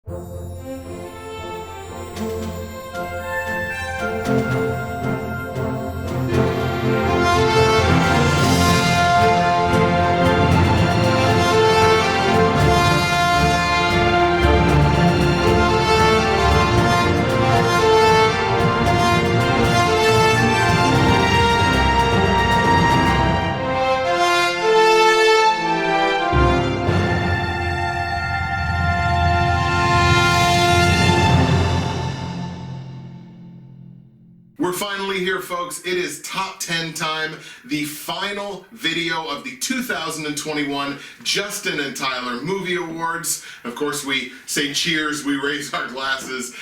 We're finally here, folks. It is top 10 time, the final video of the 2021 Justin and Tyler Movie Awards. Of course, we say cheers, we raise our glasses.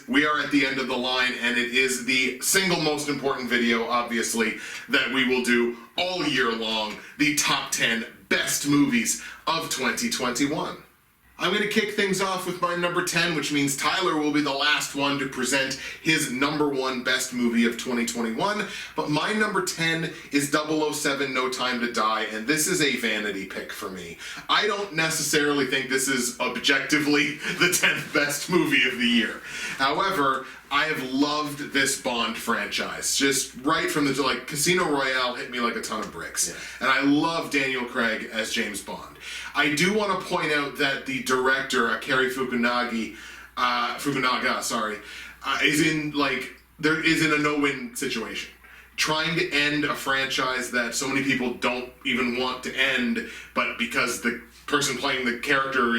We are at the end of the line, and it is the single most important video, obviously, that we will do all year long, the top 10 best movies of 2021. I'm going to kick things off with my number 10, which means Tyler will be the last one to present his number one best movie of 2021. But my number 10 is 007 No Time to Die, and this is a vanity pick for me. I don't necessarily think this is objectively the 10th best movie of the year. However, I have loved this Bond franchise. Just right from the, like, Casino Royale hit me like a ton of bricks. Yeah. And I love Daniel Craig as James Bond. I do want to point out that the director, Cary Fukunaga, is in a no-win situation. Trying to end a franchise that so many people don't even want to end, but because the person playing the character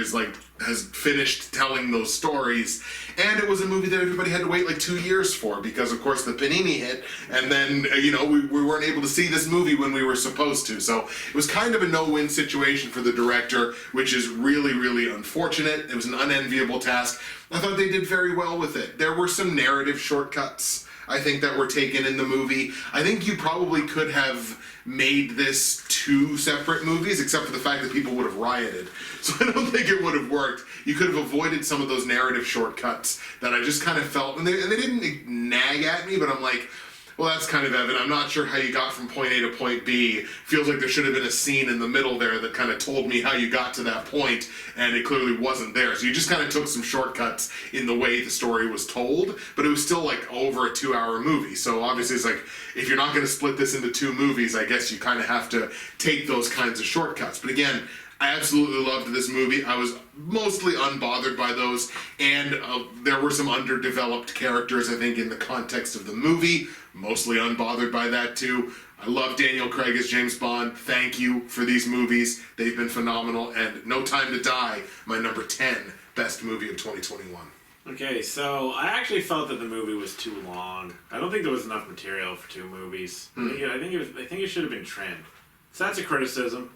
has finished telling those stories. And it was a movie that everybody had to wait like 2 years for because, of course, the Panini hit, and then, we weren't able to see this movie when we were supposed to. So it was kind of a no-win situation for the director, which is really, really unfortunate. It was an unenviable task. I thought they did very well with it. There were some narrative shortcuts, I think, that were taken in the movie. I think you probably could have made this 2 separate movies, except for the fact that people would have rioted. So I don't think it would have worked. You could have avoided some of those narrative shortcuts that I just kind of felt, and they didn't nag at me, but I'm like, well, that's kind of evident. I'm not sure how you got from point A to point B. Feels like there should have been a scene in the middle there that kind of told me how you got to that point, and it clearly wasn't there. So you just kind of took some shortcuts in the way the story was told, but it was still like over a 2-hour movie. So obviously it's like, if you're not going to split this into 2 movies, I guess you kind of have to take those kinds of shortcuts. But again, I absolutely loved this movie. I was mostly unbothered by those, and there were some underdeveloped characters, I think, in the context of the movie. Mostly unbothered by that, too. I love Daniel Craig as James Bond. Thank you for these movies. They've been phenomenal. And No Time to Die, my number 10 best movie of 2021. Okay, so I actually felt that the movie was too long. I don't think there was enough material for 2 movies. I think it should have been trimmed. So that's a criticism.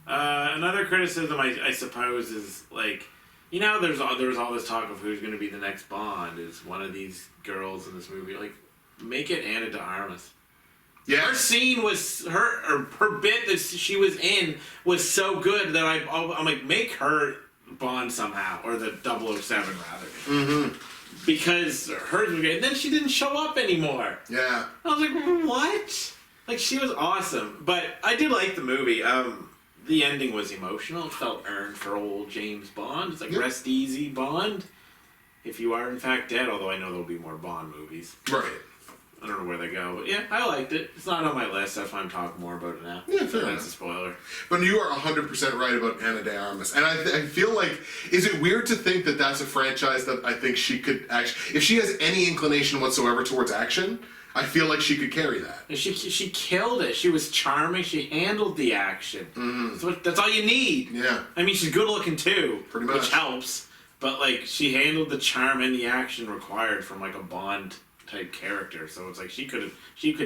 Another criticism, I suppose, is like, there was all this talk of who's going to be the next Bond. Is one of these girls in this movie? Like, make it Ana de Armas. Yeah. Her scene was her bit that she was in was so good that I'm like, make her Bond somehow, or the 007 rather. Mm-hmm. Because hers was great, and then she didn't show up anymore. Yeah. I was like, what? Like, she was awesome, but I did like the movie. The ending was emotional. It felt earned for old James Bond. It's like, rest easy, Bond. If you are in fact dead, although I know there'll be more Bond movies. Right. I don't know where they go, but yeah, I liked it. It's not on my list, that's why I'm talking more about it now. Yeah, fair enough. That's a spoiler. But you are 100% right about Ana de Armas. And I feel like, is it weird to think that that's a franchise that I think she could actually, if she has any inclination whatsoever towards action, I feel like she could carry that. And she killed it. She was charming. She handled the action. Mm. That's all you need. Yeah. I mean, she's good looking too. Pretty much. Which helps. But, like, she handled the charm and the action required from, like, a Bond type character. So it's like she could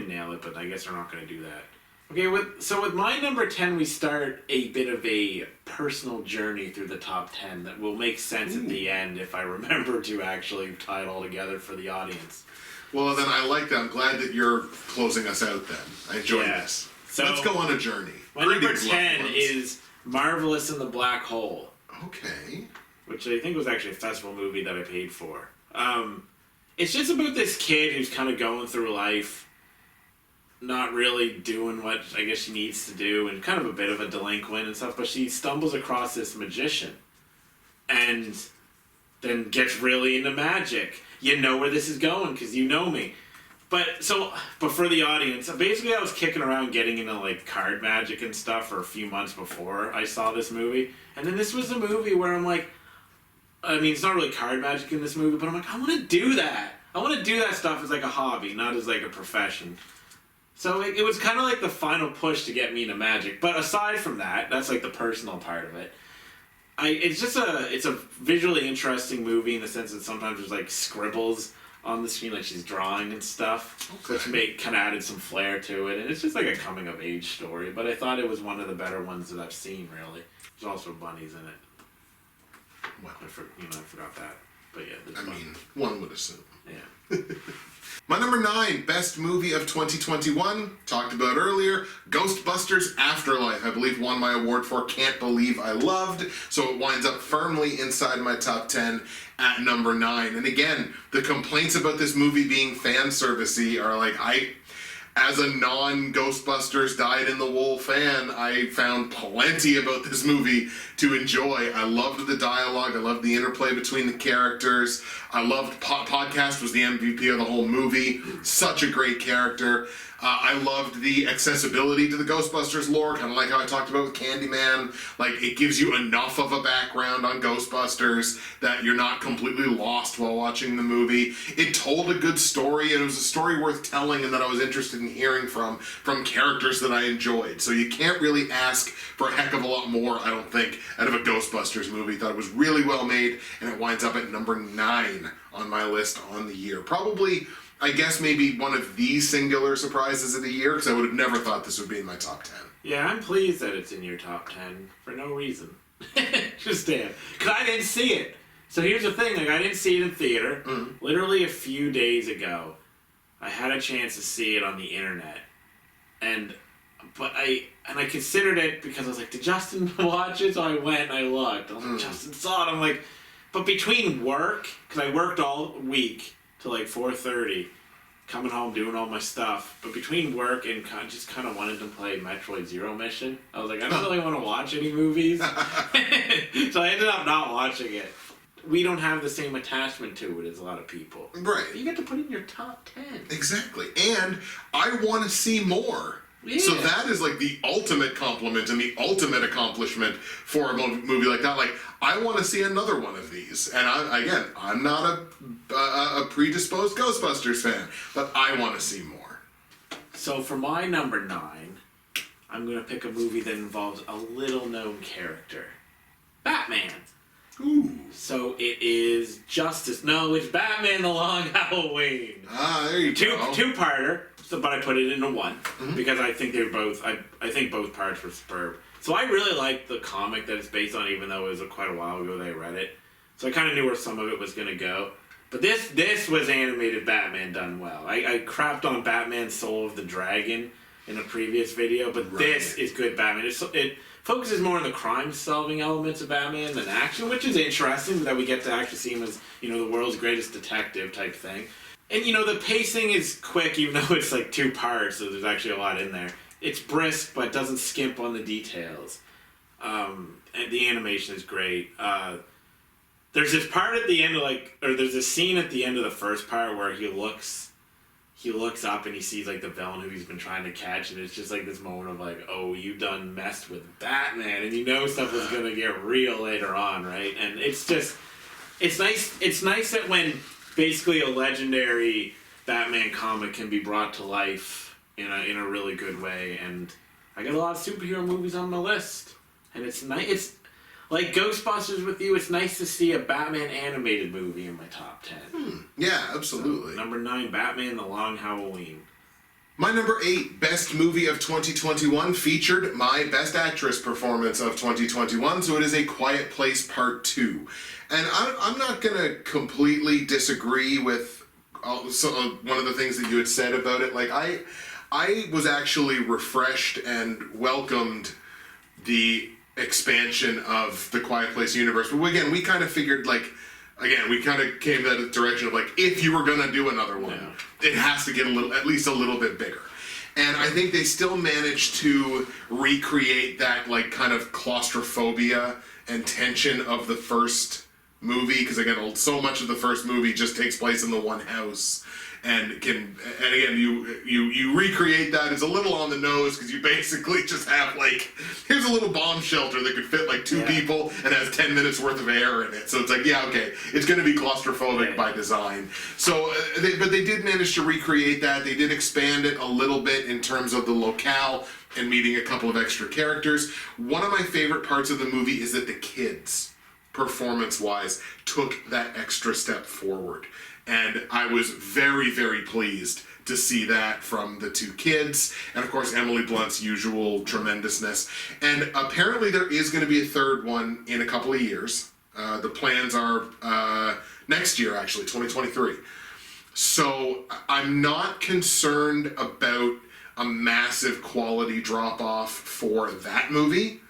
nail it, but I guess they're not going to do that. Okay, with my number 10, we start a bit of a personal journey through the top 10 that will make sense at the end if I remember to actually tie it all together for the audience. Well, then I like that. I'm glad that you're closing us out then. I enjoy this. So let's go on a journey. My number 10 is Marvelous in the Black Hole. Okay. Which I think was actually a festival movie that I paid for. It's just about this kid who's kind of going through life, not really doing what I guess she needs to do, and kind of a bit of a delinquent and stuff, but she stumbles across this magician. And then gets really into magic. You know where this is going because you know me. But for the audience, basically I was kicking around getting into like card magic and stuff for a few months before I saw this movie. And then this was a movie where I'm like, I mean, it's not really card magic in this movie, but I'm like, I want to do that. I want to do that stuff as like a hobby, not as like a profession. So it was kind of like the final push to get me into magic. But aside from that, that's like the personal part of it. It's a visually interesting movie in the sense that sometimes there's like scribbles on the screen, like she's drawing and stuff, which kind of added some flair to it, and it's just like a coming of age story. But I thought it was one of the better ones that I've seen. Really, there's also bunnies in it. Well, I forgot that, but yeah, I mean, one would assume. Yeah. My number 9, best movie of 2021, talked about earlier, Ghostbusters Afterlife. I believe won my award for Can't Believe I Loved, so it winds up firmly inside my top 10 at number 9. And again, the complaints about this movie being fan servicey are like, as a non-Ghostbusters dyed-in-the-wool fan, I found plenty about this movie to enjoy. I loved the dialogue. I loved the interplay between the characters. I loved Podcast was the MVP of the whole movie. Such a great character. I loved the accessibility to the Ghostbusters lore, kind of like how I talked about with Candyman. Like, it gives you enough of a background on Ghostbusters that you're not completely lost while watching the movie. It told a good story, and it was a story worth telling and that I was interested in hearing from characters that I enjoyed. So you can't really ask for a heck of a lot more, I don't think, out of a Ghostbusters movie. Thought it was really well made, and it winds up at number 9 on my list on the year. Probably, I guess, maybe one of the singular surprises of the year, because I would have never thought this would be in my top 10. Yeah, I'm pleased that it's in your top 10 for no reason. Just because I didn't see it. So here's the thing, like, I didn't see it in theater. Mm-hmm. Literally a few days ago, I had a chance to see it on the internet. But I considered it because I was like, did Justin watch it? So I went and I looked. I was like, Justin saw it. I'm like, but between work, because I worked all week till like 4:30, coming home, doing all my stuff. But between work and just kind of wanted to play Metroid Zero Mission, I was like, I don't really want to watch any movies. So I ended up not watching it. We don't have the same attachment to it as a lot of people. Right. You get to put it in your top 10. Exactly. And I want to see more. Yeah. So that is like the ultimate compliment and the ultimate accomplishment for a movie like that. Like, I want to see another one of these. And I'm not a predisposed Ghostbusters fan, but I want to see more. So for my number 9, I'm going to pick a movie that involves a little known character. Batman. Ooh. So it is Justice. No, it's Batman the Long Halloween. Ah, there you go. Two-parter. But I put it into one because I think they're both. I think both parts were superb. So I really liked the comic that it's based on, even though it was quite a while ago that I read it. So I kind of knew where some of it was going to go. But this was animated Batman done well. I crapped on Batman Soul of the Dragon in a previous video, but This is good Batman. It focuses more on the crime-solving elements of Batman than action, which is interesting that we get to actually see him as, the world's greatest detective type thing. And, the pacing is quick, even though it's like 2 parts, so there's actually a lot in there. It's brisk, but doesn't skimp on the details. And the animation is great. There's this part at the end of, there's this scene at the end of the first part where he looks up and he sees, the villain who he's been trying to catch, and it's just, this moment of, oh, you done messed with Batman, and stuff was gonna get real later on, right? And it's just, it's nice that when basically a legendary Batman comic can be brought to life in a really good way, and I got a lot of superhero movies on my list, and it's nice. It's like Ghostbusters with you. It's nice to see a Batman animated movie in my top 10. Yeah, absolutely. So, number 9, Batman: The Long Halloween. My number 8 best movie of 2021 featured my best actress performance of 2021, so it is A Quiet Place Part 2. And I'm not going to completely disagree with one of the things that you had said about it. I was actually refreshed and welcomed the expansion of the Quiet Place universe. But again, we kind of figured, we kind of came that direction of, if you were going to do another one, it has to get at least a little bit bigger. And I think they still managed to recreate that, kind of claustrophobia and tension of the first movie, because again, so much of the first movie just takes place in the one house. And again, you recreate that. It's a little on the nose because you basically just have like, here's a little bomb shelter that could fit like two people and has 10 minutes worth of air in it. So it's like, yeah, okay, it's going to be claustrophobic by design. So, but they did manage to recreate that. They did expand it a little bit in terms of the locale and meeting a couple of extra characters. One of my favorite parts of the movie is that the kids, performance-wise, took that extra step forward. And I was very, very pleased to see that from the two kids. And of course, Emily Blunt's usual tremendousness. And apparently there is going to be a third one in a couple of years. The plans are next year, actually, 2023. So I'm not concerned about a massive quality drop-off for that movie.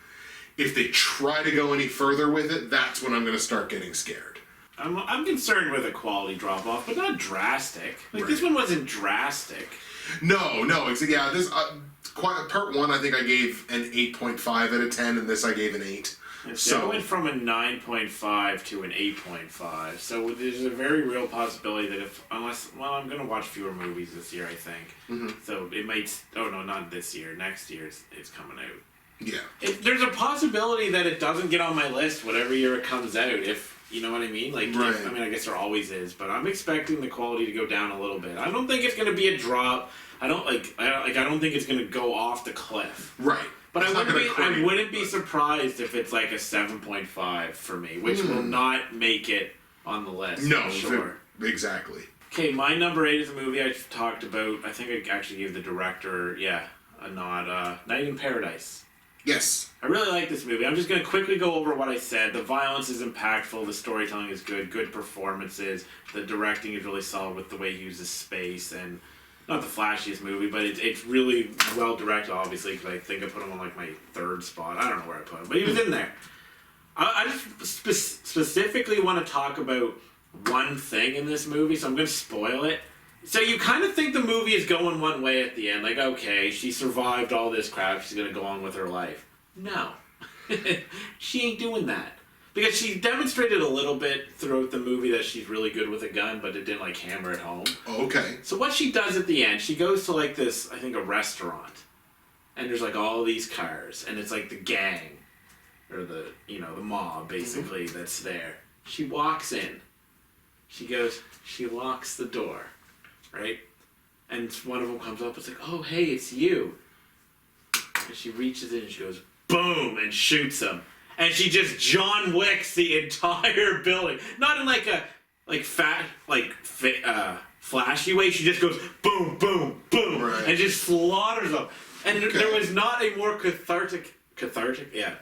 If they try to go any further with it, that's when I'm going to start getting scared. I'm concerned with a quality drop-off, but not drastic. Like, this one wasn't drastic. No. Yeah, this part one, I think I gave an 8.5 out of 10, and this I gave an 8. So it went from a 9.5 to an 8.5. So there's a very real possibility that I'm going to watch fewer movies this year, I think. Mm-hmm. So it might, not this year. Next year it's coming out. Yeah. There's a possibility that it doesn't get on my list whatever year it comes out, if you know what I mean? Like, right. I guess there always is, but I'm expecting the quality to go down a little bit. I don't think it's going to be a drop. I don't think it's going to go off the cliff. Right. But I wouldn't be surprised if it's like a 7.5 for me, which will not make it on the list. No, sure. Exactly. Okay, my number 8 is a movie I talked about. I think I actually gave the director, a nod. Night in Paradise. Yes. I really like this movie. I'm just going to quickly go over what I said. The violence is impactful. The storytelling is good performances. The directing is really solid with the way he uses space. And not the flashiest movie, but it's really well directed, obviously, because I think I put him on like my 3rd spot. I don't know where I put him, but he was in there. I just specifically want to talk about one thing in this movie, so I'm going to spoil it. So you kind of think the movie is going one way at the end, like, okay, she survived all this crap, she's going to go on with her life. No. She ain't doing that. Because she demonstrated a little bit throughout the movie that she's really good with a gun, but it didn't, like, hammer it home. Okay. So what she does at the end, she goes to, like, this, I think, a restaurant. And there's, like, all these cars. And it's, like, the gang. Or the mob, basically, that's there. She walks in. She locks the door. Right? And one of them comes up, it's like, oh, hey, it's you. And she reaches in and she goes, boom, and shoots him. And she just John Wicks the entire building. Not in like a, flashy way. She just goes, boom, boom, boom, right. and just slaughters them. And there was not a more cathartic,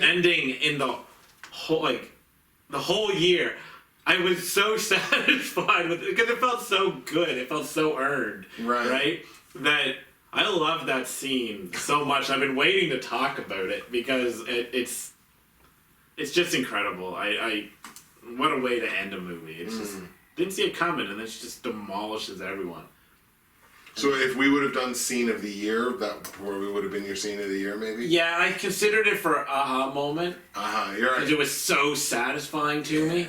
ending in the whole year. I was so satisfied with it because it felt so good. It felt so earned. Right? That I love that scene so much. I've been waiting to talk about it because it's just incredible. What a way to end a movie. It's just didn't see it coming, and then she just demolishes everyone. So if we would have done scene of the year, that probably would have been your scene of the year, maybe? Yeah, I considered it for aha moment. You're right. Because it was so satisfying to me.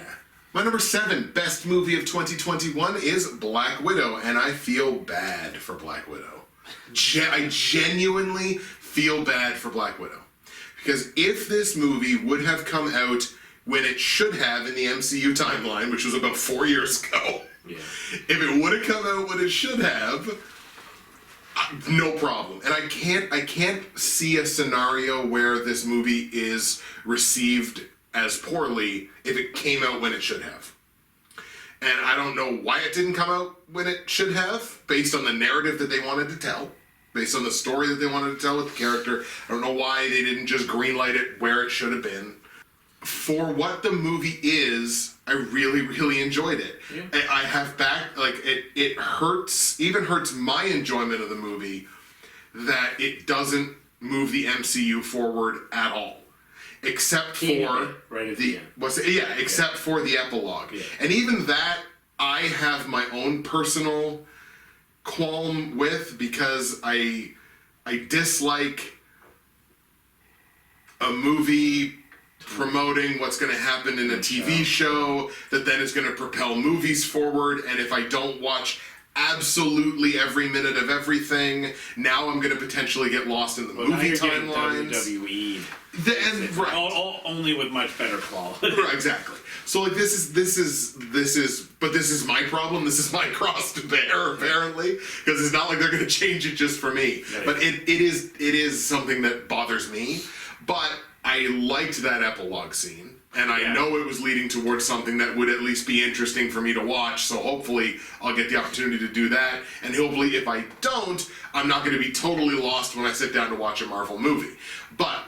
My number 7 best movie of 2021 is Black Widow, and I feel bad for Black Widow. I genuinely feel bad for Black Widow. Because if this movie would have come out when it should have in the MCU timeline, which was about 4 years ago, if it would have come out when it should have, no problem. And I can't see a scenario where this movie is received as poorly if it came out when it should have. And I don't know why it didn't come out when it should have, based on the narrative that they wanted to tell, based on the story that they wanted to tell with the character. I don't know why they didn't just greenlight it where it should have been. For what the movie is, I really, really enjoyed it. Yeah. I have it hurts my enjoyment of the movie that it doesn't move the MCU forward at all. Except for except for the epilogue. Yeah. And even that, I have my own personal qualm with, because I dislike a movie promoting what's going to happen in a TV show that then is going to propel movies forward. And if I don't watch absolutely every minute of everything, now I'm going to potentially get lost in the movie timelines. WWE. Right. Only with much better quality. Right, exactly. So like this is my problem. This is my cross to bear, apparently, because it's not like they're going to change it just for me. Right. But it is something that bothers me. But I liked that epilogue scene, and I know it was leading towards something that would at least be interesting for me to watch. So hopefully I'll get the opportunity to do that. And hopefully, if I don't, I'm not going to be totally lost when I sit down to watch a Marvel movie. But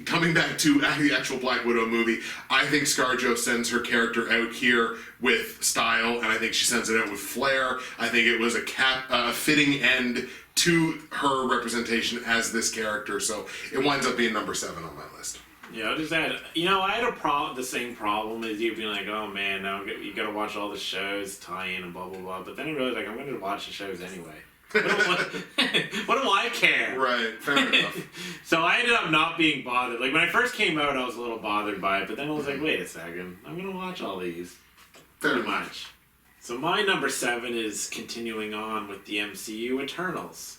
coming back to the actual Black Widow movie, I think ScarJo sends her character out here with style, and I think she sends it out with flair. I think it was a fitting end to her representation as this character, so it winds up being number 7 on my list. Yeah, I'll just add, I had the same problem as you being like, oh man, now you gotta watch all the shows, tie in and blah blah blah, but then I realized I'm gonna watch the shows anyway. What do I care? Right, fair enough. So I ended up not being bothered. Like when I first came out, I was a little bothered by it, but then I was like, wait a second, I'm gonna watch all these. Pretty much. So my number 7 is continuing on with the MCU Eternals.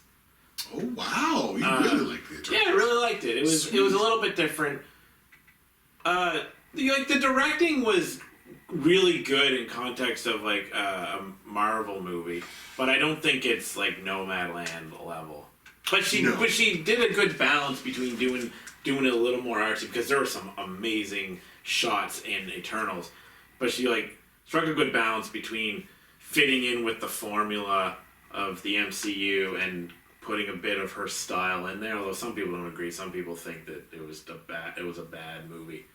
Oh wow, you really liked the Eternals. Yeah, I really liked it. It was a little bit different. The directing was really good in context of like a Marvel movie, but I don't think it's like Nomadland level. But she did a good balance between doing it a little more artsy, because there were some amazing shots in Eternals, but she like struck a good balance between fitting in with the formula of the MCU and putting a bit of her style in there. Although some people don't agree, some people think that it was a bad movie.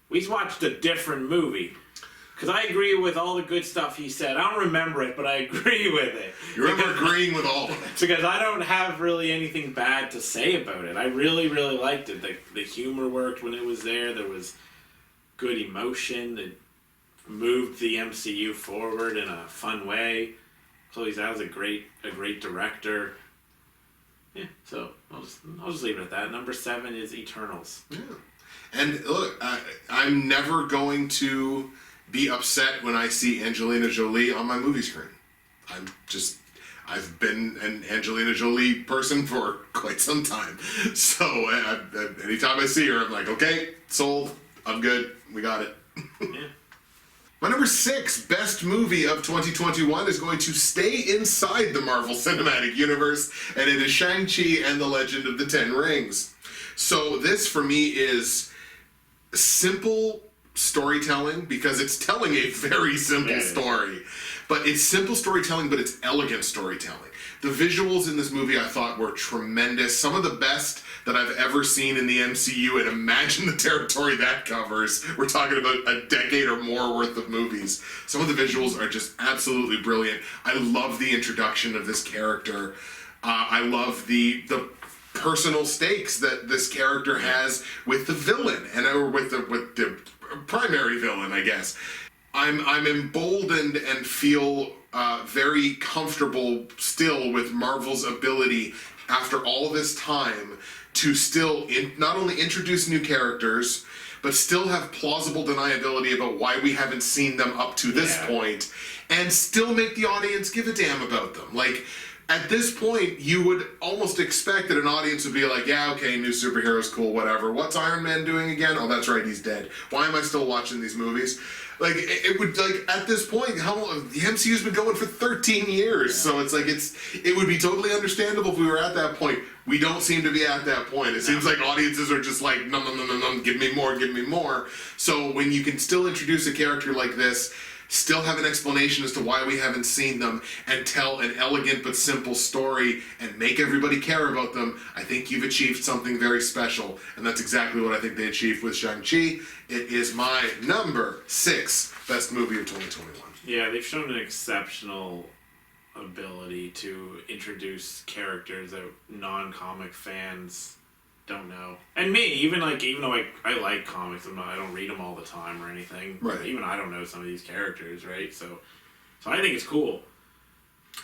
We watched a different movie. Because I agree with all the good stuff he said. I don't remember it, but I agree with it. You remember agreeing with all of it. Because I don't have really anything bad to say about it. I really, really liked it. The humor worked when it was there. There was good emotion. It moved the MCU forward in a fun way. Chloe Zhao's a great director. Yeah, so I'll just leave it at that. Number 7 is Eternals. Yeah. And look, I'm never going to be upset when I see Angelina Jolie on my movie screen. I've been an Angelina Jolie person for quite some time. So anytime I see her, I'm like, okay, sold, I'm good, we got it. Yeah. My number 6 best movie of 2021 is going to stay inside the Marvel Cinematic Universe, and it is Shang-Chi and the Legend of the Ten Rings. So this, for me, is simple storytelling, because it's telling a very simple story. But it's simple storytelling, but it's elegant storytelling. The visuals in this movie I thought were tremendous. Some of the best that I've ever seen in the MCU, and imagine the territory that covers. We're talking about a decade or more worth of movies. Some of the visuals are just absolutely brilliant. I love the introduction of this character. I love the personal stakes that this character has with the villain, or with the primary villain, I guess. I'm emboldened and feel very comfortable still with Marvel's ability, after all this time, to still not only introduce new characters, but still have plausible deniability about why we haven't seen them up to this point, and still make the audience give a damn about them. Like, at this point, you would almost expect that an audience would be like, yeah, okay, new superheroes, cool, whatever. What's Iron Man doing again? Oh, that's right, he's dead. Why am I still watching these movies? Like, it would, like, at this point, how long, the MCU's been going for 13 years, so it's like, it would be totally understandable if we were at that point. We don't seem to be at that point. It seems like audiences are just like, no, give me more, give me more. So when you can still introduce a character like this, still have an explanation as to why we haven't seen them, and tell an elegant but simple story and make everybody care about them, I think you've achieved something very special. And that's exactly what I think they achieved with Shang-Chi. It is my number 6 best movie of 2021. Yeah, they've shown an exceptional ability to introduce characters that non-comic fans don't know. And me, even though I like comics, I don't read them all the time or anything. Right. Even I don't know some of these characters, right? So I think it's cool.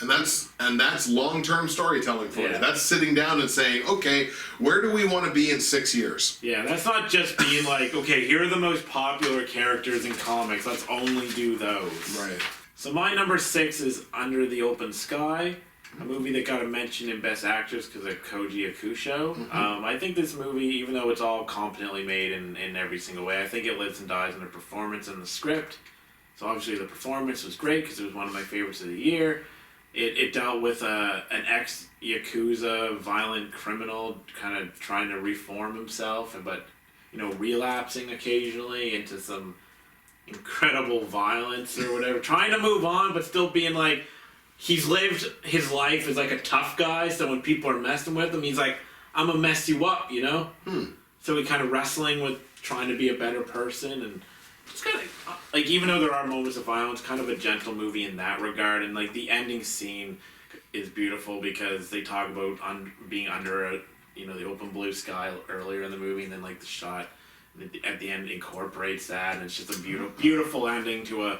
And that's long-term storytelling for you. Yeah. That's sitting down and saying, okay, where do we want to be in 6 years? Yeah, that's not just being like, okay, here are the most popular characters in comics. Let's only do those. Right. So my number 6 is Under the Open Sky, a movie that got a mention in Best Actress because of Koji Yakusho. I think this movie, even though it's all competently made in every single way, I think it lives and dies on the performance and the script. So obviously the performance was great because it was one of my favorites of the year. It dealt with an ex-Yakuza violent criminal kind of trying to reform himself, but, relapsing occasionally into some incredible violence or whatever. Trying to move on, but still being like, he's lived his life as like a tough guy, so when people are messing with him, he's like, I'm gonna mess you up, So he kind of wrestling with trying to be a better person, and it's kind of like, even though there are moments of violence, kind of a gentle movie in that regard. And like the ending scene is beautiful because they talk about being under the open blue sky earlier in the movie, and then like the shot at the end incorporates that, and it's just a beautiful ending to a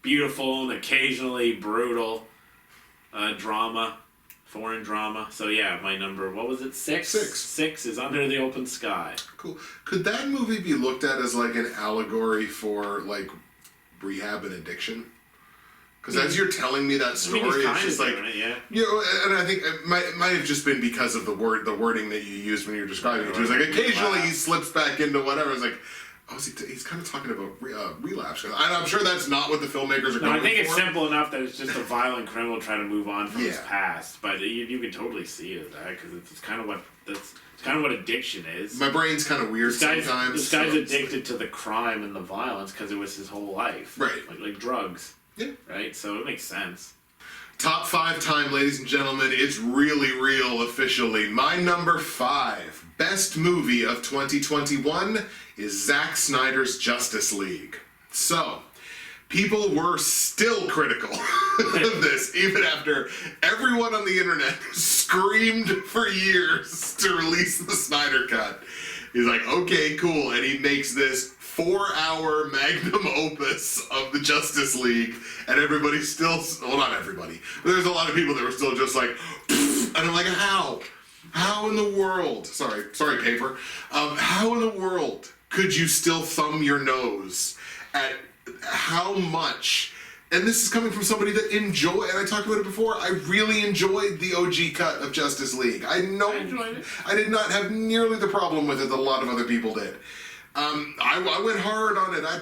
beautiful and occasionally brutal foreign drama. So yeah, my number, what was it, 6? 6 is Under the Open Sky. Cool. Could that movie be looked at as like an allegory for like rehab and addiction? Because as you're telling me that story, it's just like, and I think it might have just been because of the wording that you used when you were describing it. It was like occasionally he slips back into whatever. It's like, he's kind of talking about relapse. I'm sure that's not what the filmmakers are going for. I think it's simple enough that it's just a violent criminal trying to move on from his past. But you can totally see it as that, because it's kind of what addiction is. My brain's kind of weird sometimes. This guy's addicted to the crime and the violence because it was his whole life. Right. Like drugs. Yeah. Right? So it makes sense. Top 5 time, ladies and gentlemen. It's really real officially. My number 5 best movie of 2021 is Zack Snyder's Justice League. So, people were still critical of this, even after everyone on the internet screamed for years to release the Snyder Cut. He's like, okay, cool, and he makes this 4-hour magnum opus of the Justice League, and everybody's still, well, not everybody, but there's a lot of people that were still just like, and I'm like, how? How in the world, sorry paper, how in the world could you still thumb your nose at how much, and this is coming from somebody that and I talked about it before, I really enjoyed the OG cut of Justice League. I enjoyed it. I did not have nearly the problem with it that a lot of other people did. I went hard on it. I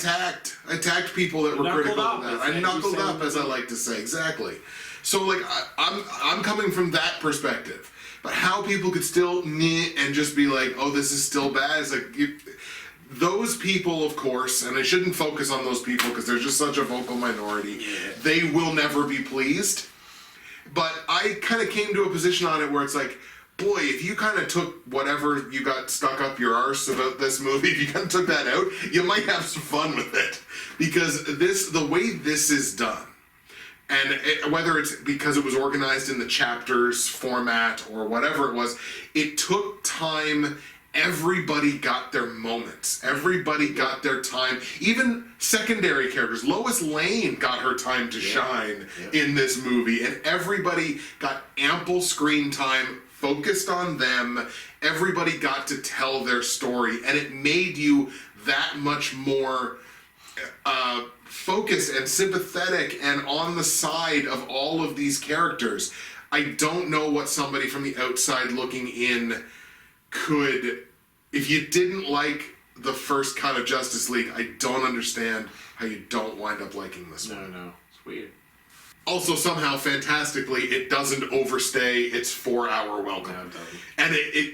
attacked people that were critical of that. I knuckled up, as I like to say. Exactly. So, like, I'm coming from that perspective. But how people could still and just be like, oh, this is still bad. It's like, those people, of course, and I shouldn't focus on those people because they're just such a vocal minority. Yeah. They will never be pleased. But I kind of came to a position on it where it's like, boy, if you kind of took whatever you got stuck up your arse about this movie, if you kind of took that out, you might have some fun with it. Because the way this is done, and whether it's because it was organized in the chapters format or whatever it was, it took time. Everybody got their moments. Everybody got their time. Even secondary characters. Lois Lane got her time to shine in this movie. And everybody got ample screen time focused on them. Everybody got to tell their story. And it made you that much more focused and sympathetic and on the side of all of these characters. I don't know what somebody from the outside looking in could, if you didn't like the first cut of Justice League, I don't understand how you don't wind up liking this one. No, it's weird. Also, somehow, fantastically, it doesn't overstay its 4-hour welcome. No, it doesn't. And it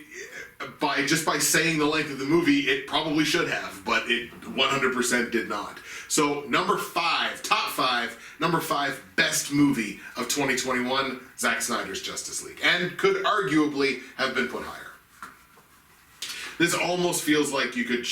by saying the length of the movie, it probably should have, but it 100% did not. So, number 5, top 5, number 5 best movie of 2021, Zack Snyder's Justice League. And could arguably have been put higher. This almost feels like you could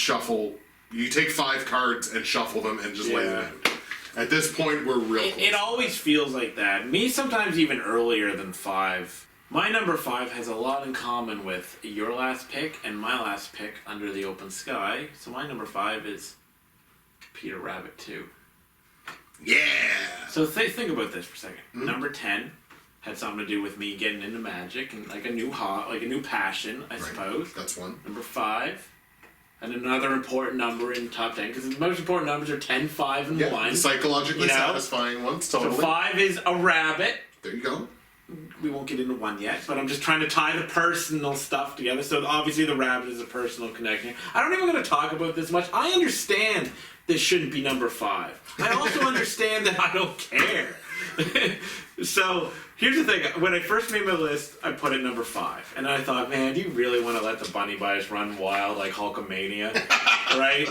you take 5 cards and shuffle them and just lay them out. At this point, we're real close. It always feels like that. Me, sometimes even earlier than 5. My number 5 has a lot in common with your last pick and my last pick, Under the Open Sky. So my number 5 is Peter Rabbit 2. Yeah! So think about this for a second. Number 10 had something to do with me getting into magic and like a new passion, I suppose. That's one. Number 5. And another important number in the top 10, because the most important numbers are 10, 5, and 1. The psychologically satisfying ones, totally. So 5 is a rabbit. There you go. We won't get into 1 yet, but I'm just trying to tie the personal stuff together. So obviously the rabbit is a personal connection. I don't even want to talk about this much. I understand this shouldn't be number 5. I also understand that I don't care. So here's the thing. When I first made my list, I put it number 5. And I thought, man, do you really want to let the bunny bias run wild like Hulkamania? Right?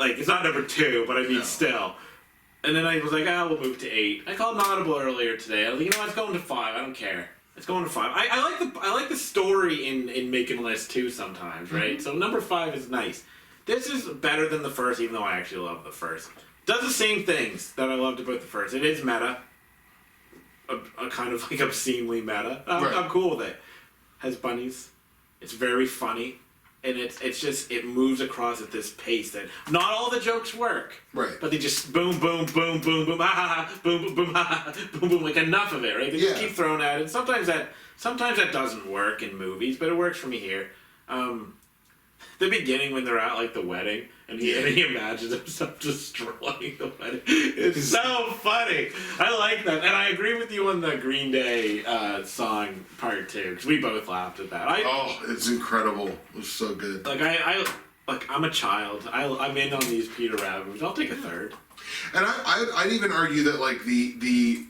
Like, it's not number 2, but I mean, still. And then I was like, we'll move to 8. I called an audible earlier today. I was like, you know what, it's going to 5. I don't care. It's going to 5. I like the story in making lists too sometimes, right? So number 5 is nice. This is better than the first, even though I actually love the first. Does the same things that I loved about the first. It is meta. A kind of like obscenely meta. I'm cool with it. Has bunnies. It's very funny. And it's just, it moves across at this pace that not all the jokes work. Right. But they just boom, boom, boom, boom, boom, ha ha ha, boom, boom, boom, ha ha, boom, boom, like enough of it, right? They just keep throwing at it. Sometimes that doesn't work in movies, but it works for me here. The beginning when they're at like the wedding and he imagines himself destroying the wedding. It's so funny. I like that, and I agree with you on the Green Day song part 2 because we both laughed at that. It's incredible. It was so good. Like I'm a child. I'm in on these Peter Rabbit movies. I'll take a third. And I'd even argue that like the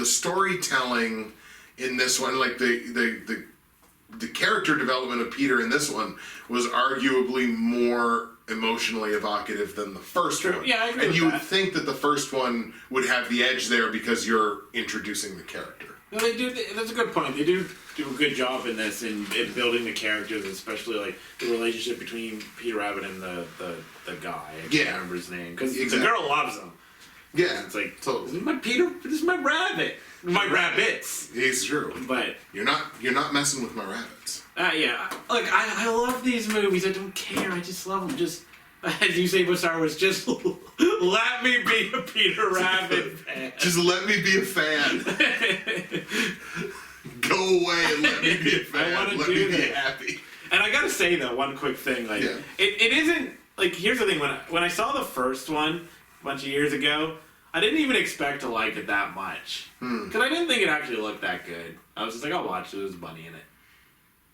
storytelling in this one, like the character development of Peter in this one was arguably more emotionally evocative than the first one. Yeah, I agree. And you would think that the first one would have the edge there because you're introducing the character. No, they do. That's a good point. They do a good job in this in building the characters, especially like the relationship between Peter Rabbit and the guy. I can't remember his name because the girl loves him. Yeah, it's like totally. This is my Peter. This is my rabbit. My rabbits. It's true. But you're not messing with my rabbits. Yeah. Like I love these movies. I don't care. I just love them. Just as you say with Star Wars, just let me be a Peter Rabbit fan. Just let me be a fan. Go away and let me be a fan. Let me be happy. And I gotta say though, one quick thing, like it isn't like here's the thing, when I saw the first one a bunch of years ago, I didn't even expect to like it that much. Because I didn't think it actually looked that good. I was just like, I'll watch it, there's a bunny in it.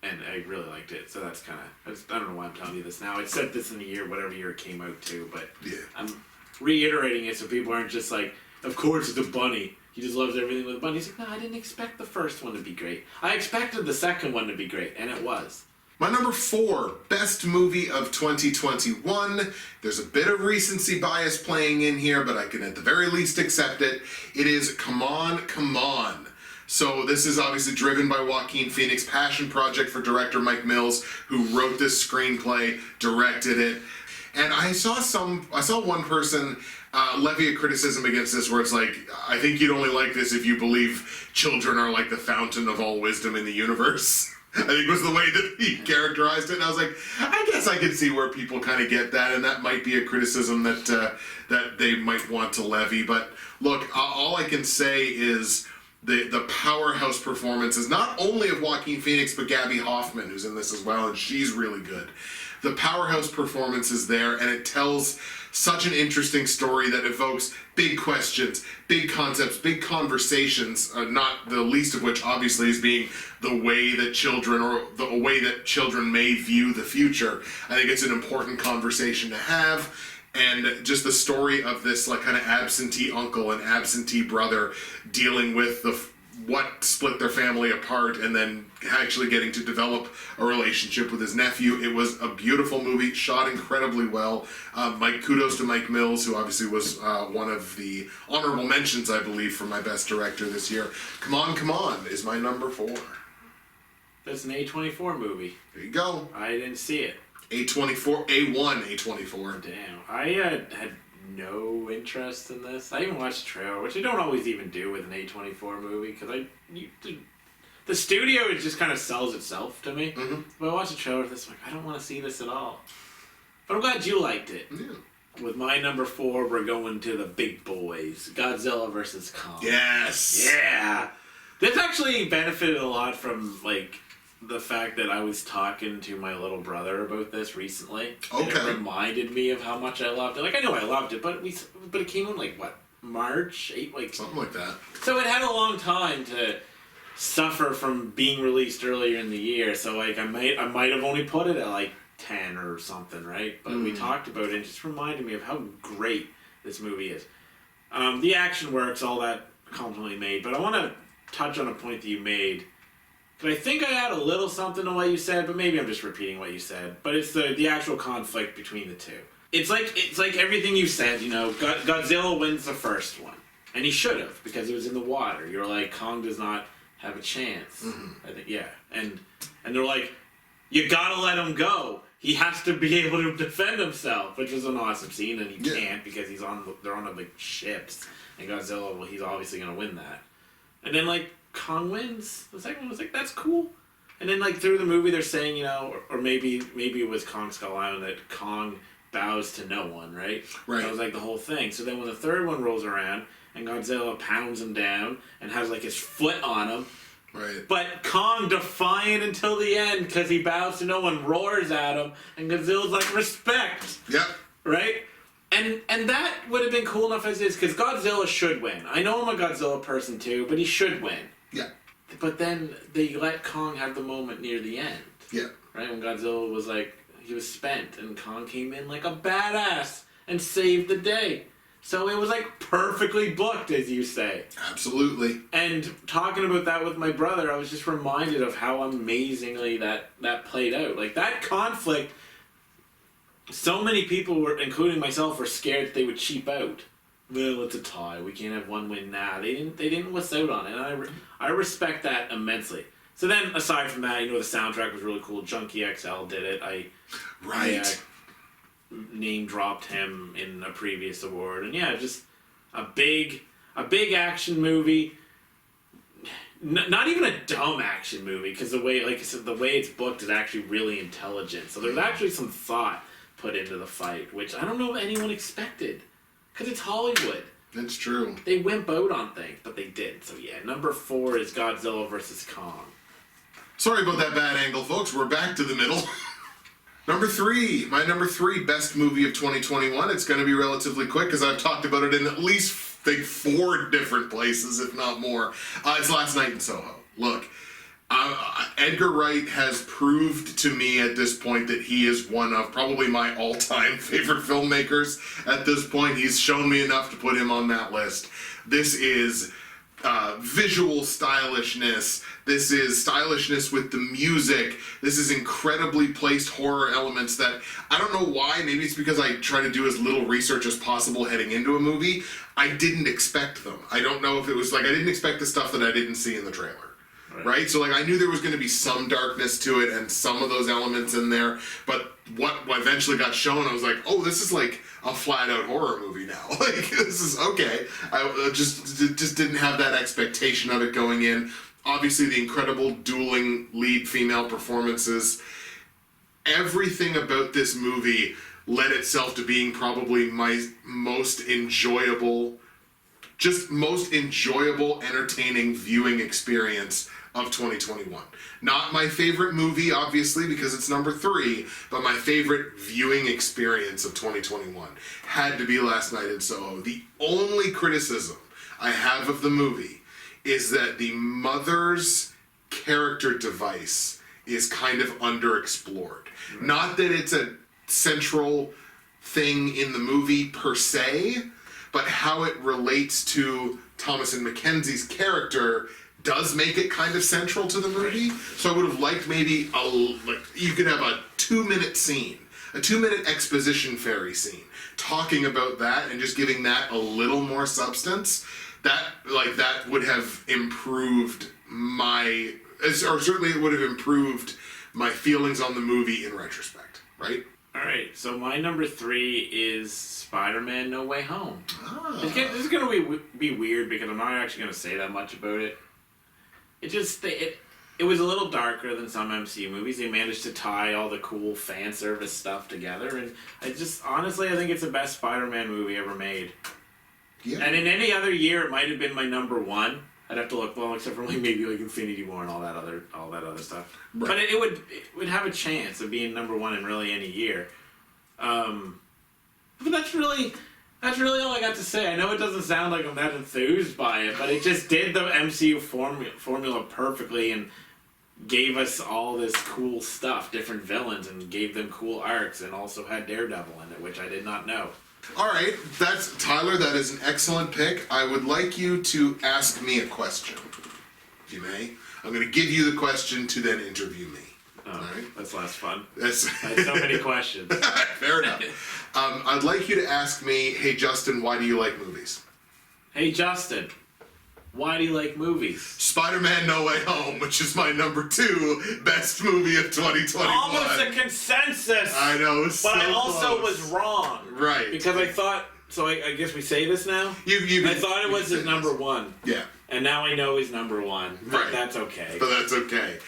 And I really liked it, so that's kind of, I don't know why I'm telling you this now. I said this in the year, whatever year it came out to, but I'm reiterating it so people aren't just like, of course it's a bunny. He just loves everything with a bunny. He's like, no, I didn't expect the first one to be great. I expected the second one to be great, and it was. My number 4, best movie of 2021. There's a bit of recency bias playing in here, but I can at the very least accept it. It is Come On, Come On. So this is obviously driven by Joaquin Phoenix, passion project for director Mike Mills, who wrote this screenplay, directed it. And I saw one person levy a criticism against this where it's like, I think you'd only like this if you believe children are like the fountain of all wisdom in the universe. I think was the way that he characterized it, and I was like, I guess I can see where people kind of get that, and that might be a criticism that that they might want to levy. But look, all I can say is the powerhouse performances, not only of Joaquin Phoenix, but Gabby Hoffman, who's in this as well, and she's really good. The powerhouse performance is there, and it tells such an interesting story that evokes big questions, big concepts, big conversations, not the least of which obviously is being the way that children, or the way that children may view the future. I think it's an important conversation to have, and just the story of this like kind of absentee uncle and absentee brother dealing with what split their family apart, and then actually getting to develop a relationship with his nephew. It was a beautiful movie, shot incredibly well. Kudos to Mike Mills, who obviously was one of the honorable mentions, I believe, for my best director this year. Come On, Come On is my number 4. That's an A24 movie. There you go. I didn't see it. A24, A1 A24. Damn. I had no interest in this. I even watched the trailer, which I don't always even do with an A24 movie, because the studio, it just kind of sells itself to me. But I watched the trailer for this, I'm like, I don't want to see this at all. But I'm glad you liked it. Yeah. with my number 4, we're going to the big boys. Godzilla versus Kong. Yes! Yeah! This actually benefited a lot from, like, the fact that I was talking to my little brother about this recently. Okay. And it reminded me of how much I loved it. Like, I know I loved it, but it came in, like, what, March? Something like that. So it had a long time to suffer from being released earlier in the year. So, like, I might have only put it at, like, 10 or something, right? But we talked about it and it just reminded me of how great this movie is. The action works, all that completely made, but I want to touch on a point that you made. Because I think I add a little something to what you said, but maybe I'm just repeating what you said. But it's the actual conflict between the two. It's like everything you said, you know, Godzilla wins the first one. And he should have, because it was in the water. You're like, Kong does not have a chance. I think, yeah. And they're like, you gotta let him go. He has to be able to defend himself, which was an awesome scene, and he can't because they're on like ships, and Godzilla, well, he's obviously gonna win that. And then like Kong wins. The second one was like, that's cool. And then like through the movie, they're saying, you know, or maybe it was Kong Skull Island that Kong bows to no one, right? Right. That was like the whole thing. So then when the third one rolls around and Godzilla pounds him down and has like his foot on him. Right. But Kong, defiant until the end because he bows to no one, roars at him, and Godzilla's like, respect. Yep. Right? And that would have been cool enough as is, because Godzilla should win. I know I'm a Godzilla person too, but he should win. Yeah. But then they let Kong have the moment near the end. Yeah. Right? When Godzilla was like, he was spent, and Kong came in like a badass and saved the day. So it was like perfectly booked, as you say. Absolutely. And talking about that with my brother, I was just reminded of how amazingly that played out. Like that conflict, so many people were, including myself, were scared that they would cheap out. Well, it's a tie. We can't have one win now. They didn't miss out on it. And I respect that immensely. So then, aside from that, you know, the soundtrack was really cool. Junkie XL did it. I name dropped him in a previous award, and yeah, just a big action movie. Not even a dumb action movie, because the way, like I said, the way it's booked is actually really intelligent. So there's actually some thought put into the fight, which I don't know if anyone expected, because it's Hollywood. That's true. They wimp out on things, but they did. So yeah, number 4 is Godzilla versus Kong. Sorry about that bad angle, folks. We're back to the middle. Number 3, my number 3 best movie of 2021. It's going to be relatively quick because I've talked about it in at least, I think, 4 different places, if not more. It's Last Night in Soho. Look, Edgar Wright has proved to me at this point that he is one of probably my all-time favorite filmmakers at this point. He's shown me enough to put him on that list. This is visual stylishness. This is stylishness with the music. This is incredibly placed horror elements that I don't know why. Maybe it's because I try to do as little research as possible heading into a movie. I didn't expect them. I don't know if it was like I didn't expect the stuff that I didn't see in the trailer. Right? So like I knew there was going to be some darkness to it and some of those elements in there, but what eventually got shown, I was like, oh, this is like a flat-out horror movie now. Like, this is okay. I just didn't have that expectation of it going in. Obviously, the incredible dueling lead female performances. Everything about this movie led itself to being probably my most enjoyable, entertaining viewing experience of 2021. Not my favorite movie, obviously, because it's number 3, but my favorite viewing experience of 2021 had to be Last Night in Soho. The only criticism I have of the movie is that the mother's character device is kind of underexplored. Right. Not that it's a central thing in the movie per se, but how it relates to Thomas and Mackenzie's character does make it kind of central to the movie. So I would have liked maybe you could have a 2-minute scene, a 2-minute exposition fairy scene, talking about that and just giving that a little more substance. That would have improved or certainly it would have improved my feelings on the movie in retrospect, right? All right, so my number 3 is Spider-Man: No Way Home. This is going to be weird because I'm not actually going to say that much about it. It it was a little darker than some MCU movies. They managed to tie all the cool fan service stuff together, and I think it's the best Spider-Man movie ever made. Yeah. And in any other year, it might have been my number one. I'd have to look, well, except for maybe Infinity War and all that other stuff. Right. But it would have a chance of being number one in really any year. But that's really all I got to say. I know it doesn't sound like I'm that enthused by it, but it just did the MCU formula perfectly and gave us all this cool stuff, different villains, and gave them cool arcs, and also had Daredevil in it, which I did not know. All right, that's Tyler. That is an excellent pick. I would like you to ask me a question, if you may. I'm going to give you the question to then interview me. Oh, all right? That's less fun. I had so many questions. Fair enough. I'd like you to ask me, hey Justin, why do you like movies? Hey Justin, why do you like movies? Spider-Man No Way Home, which is my number 2 best movie of 2021. Almost a consensus! I know, but so I also close. was wrong. Right. Because I thought, so I guess we say this now? I thought it was his number 1. Yeah. And now I know he's number 1. But Right. that's okay. But that's okay.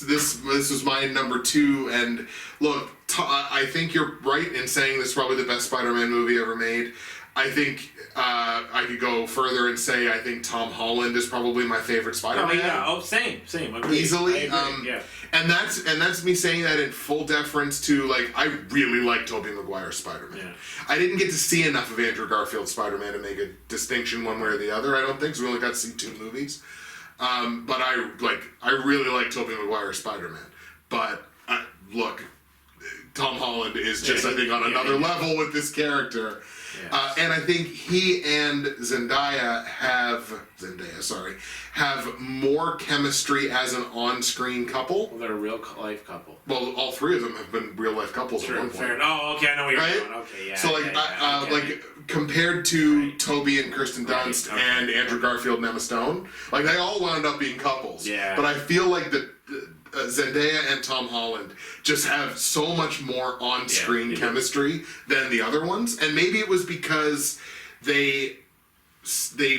This was my number 2, and look, I think you're right in saying this is probably the best Spider-Man movie ever made. I think I could go further and say I think Tom Holland is probably my favorite Spider-Man. Oh yeah, same. Agreed. Easily. I agree. Yeah. And that's me saying that in full deference to, like, I really like Tobey Maguire's Spider-Man. Yeah. I didn't get to see enough of Andrew Garfield's Spider-Man to make a distinction one way or the other. I don't think, 'cause we only got to see 2 movies. But I really like Tobey Maguire's Spider-Man. But look, Tom Holland is just, I think, on another level with this character. Yes. And I think he and Zendaya have more chemistry as an on-screen couple. Well, they're a real life couple. Well, all 3 of them have been real life couples at one point. Fair. Oh, okay, I know what you're Right? doing. Okay, yeah. So compared to Toby and Kirsten Dunst and Andrew Garfield and Emma Stone, like, they all wound up being couples. Yeah. But I feel like that Zendaya and Tom Holland just have so much more on-screen chemistry than the other ones, and maybe it was because they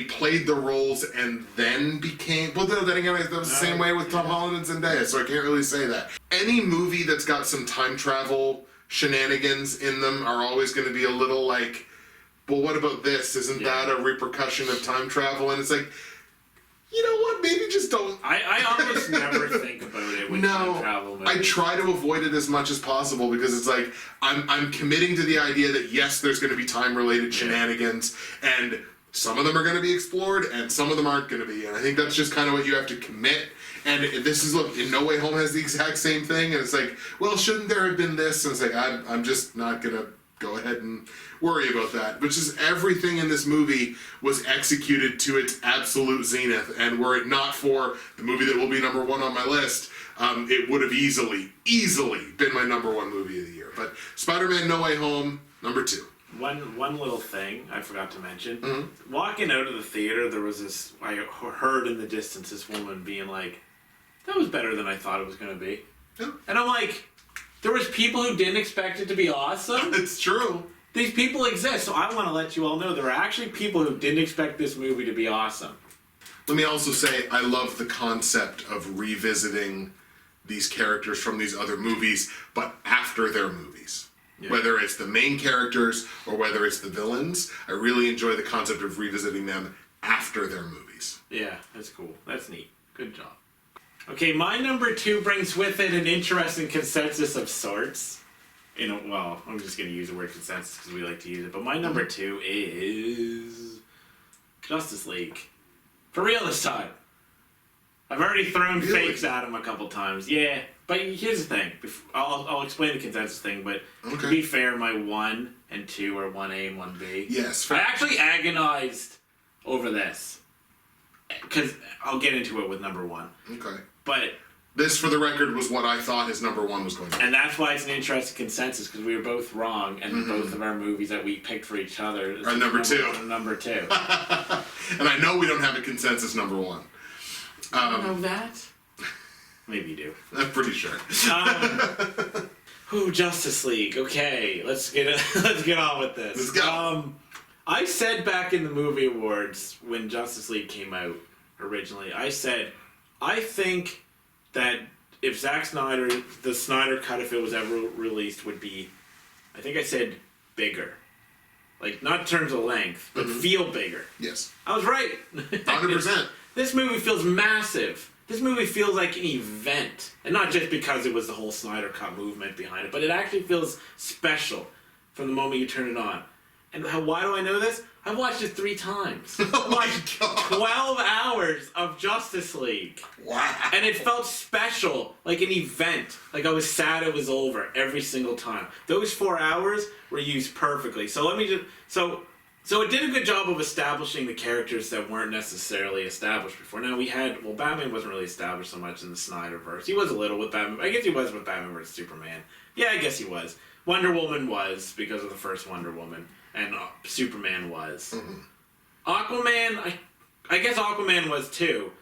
played the roles and then became. Well, then again, that was the same way with Tom Holland and Zendaya, so I can't really say that. Any movie that's got some time travel shenanigans in them are always going to be a little like, well, what about this? Isn't that a repercussion of time travel? And it's like, you know what? Maybe just don't. I almost never think about it with time travel movies. I try to avoid it as much as possible because it's like I'm committing to the idea that yes, there's going to be time-related shenanigans, and some of them are going to be explored, and some of them aren't going to be. And I think that's just kind of what you have to commit. And this is, look, in No Way Home has the exact same thing, and it's like, well, shouldn't there have been this? And it's like, I'm just not going to go ahead and worry about that. Which is, everything in this movie was executed to its absolute zenith, and were it not for the movie that will be number 1 on my list, it would have easily been my number 1 movie of the year. But Spider-Man No Way Home, number 2. One little thing I forgot to mention. Mm-hmm. Walking out of the theater, there was this, I heard in the distance this woman being like, that was better than I thought it was going to be. Yeah. And I'm like, there was people who didn't expect it to be awesome. It's true. These people exist, so I want to let you all know there are actually people who didn't expect this movie to be awesome. Let me also say, I love the concept of revisiting these characters from these other movies, but after their movies. Yeah. Whether it's the main characters or whether it's the villains, I really enjoy the concept of revisiting them after their movies. Yeah, that's cool. That's neat. Good job. Okay, my number 2 brings with it an interesting consensus of sorts. Well, I'm just going to use the word consensus because we like to use it. But my number 2 is Justice League. For real this time. I've already thrown fakes at him a couple times. Yeah, but here's the thing. I'll explain the consensus thing, but to be fair, my 1 and 2 are 1A and 1B. Yes. Fair. I actually agonized over this. Because I'll get into it with number 1. Okay. But this, for the record, was what I thought his number 1 was going to be. And that's why it's an interesting consensus, because we were both wrong, and both of our movies that we picked for each other are number 2. And number 2. And I know we don't have a consensus number 1. I don't know that. Maybe you do. I'm pretty sure. Justice League. Okay, let's get on with this. Let's go. I said back in the movie awards when Justice League came out originally, I said I think that if Zack Snyder, the Snyder Cut, if it was ever released, would be, I think I said bigger. Like, not in terms of length, but feel bigger. Yes. I was right. 100%. This movie feels massive. This movie feels like an event. And not just because it was the whole Snyder Cut movement behind it, but it actually feels special from the moment you turn it on. And why do I know this? I've watched it 3 times. Oh my God. 12 hours of Justice League. Wow. And it felt special, like an event. Like I was sad it was over every single time. Those 4 hours were used perfectly. So let me just... So it did a good job of establishing the characters that weren't necessarily established before. Now we had... Well, Batman wasn't really established so much in the Snyderverse. He was a little with Batman. I guess he was with Batman vs. Superman. Yeah, I guess he was. Wonder Woman was, because of the first Wonder Woman. And Superman was. Aquaman, I guess Aquaman was too.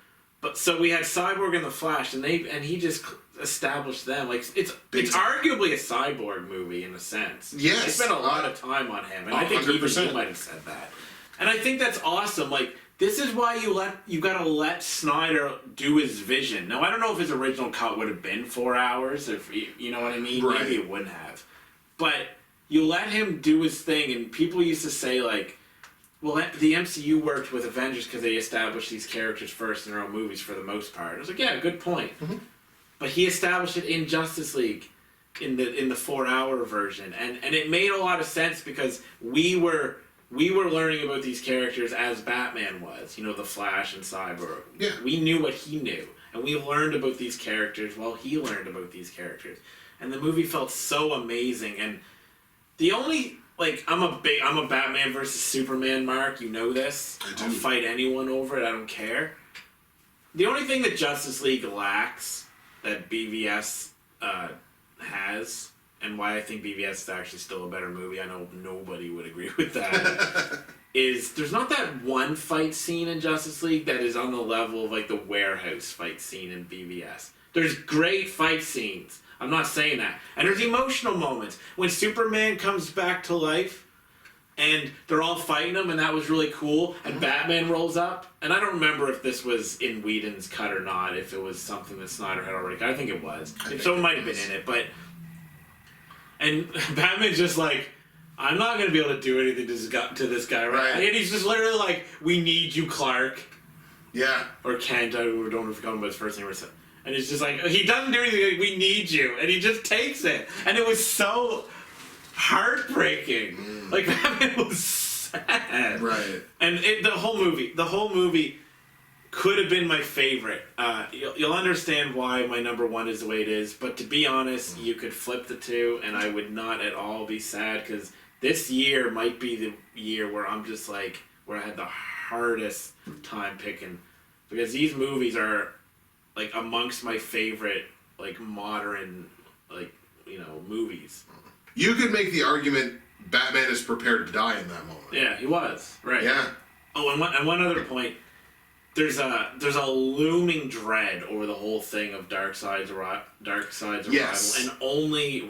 But so we had Cyborg and the Flash, and he just established them. Like it's arguably a Cyborg movie in a sense. Yes, they spent a lot of time on him, and I think even he might have said that. And I think that's awesome. Like this is why you gotta let Snyder do his vision. Now I don't know if his original cut would have been 4 hours, if you know what I mean. Right. Maybe it wouldn't have, but you let him do his thing. And people used to say like, well, the MCU worked with Avengers because they established these characters first in their own movies for the most part. I was like, yeah, good point. But he established it in Justice League, in the 4 hour version, and it made a lot of sense because we were learning about these characters as Batman was. You know, the Flash and Cyborg. Yeah. We knew what he knew, and we learned about these characters while he learned about these characters, and the movie felt so amazing. And the only I'm a Batman versus Superman mark. You know this. I'll fight anyone over it. I don't care. The only thing that Justice League lacks that BVS has, and why I think BVS is actually still a better movie, I know nobody would agree with that, is there's not that one fight scene in Justice League that is on the level of like the warehouse fight scene in BVS. There's great fight scenes. I'm not saying that. And there's emotional moments. When Superman comes back to life and they're all fighting him and that was really cool, and Batman rolls up, and I don't remember if this was in Whedon's cut or not, if it was something that Snyder had already cut. I think it was. So it might have been in it, but... And Batman's just like, I'm not going to be able to do anything to this guy, right? And he's just literally like, we need you, Clark. Yeah. Or Kent, I don't know if you call him by his first name or something. And it's just like, he doesn't do anything, like, we need you. And he just takes it. And it was so heartbreaking. Like, Batman was sad. Right. And the whole movie could have been my favorite. You'll understand why my number one is the way it is. But to be honest, you could flip the two, and I would not at all be sad. Because this year might be the year where I'm just like, where I had the hardest time picking. Because these movies are... like amongst my favorite like modern movies. You could make the argument Batman is prepared to die in that moment. Yeah, he was right. Yeah. Oh, and one other point. There's a looming dread over the whole thing of Darkseid's arrival, yes. And not only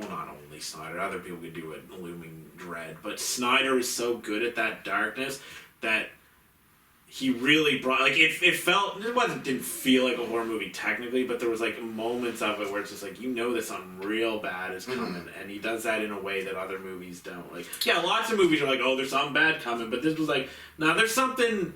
Snyder. Other people could do a looming dread, but Snyder is so good at that darkness that. He really brought, like, it didn't feel like a horror movie technically, but there was, like, moments of it where it's just like, you know that something real bad is coming, and he does that in a way that other movies don't. Like, yeah, lots of movies are like, oh, there's something bad coming, but this was like, nah, there's something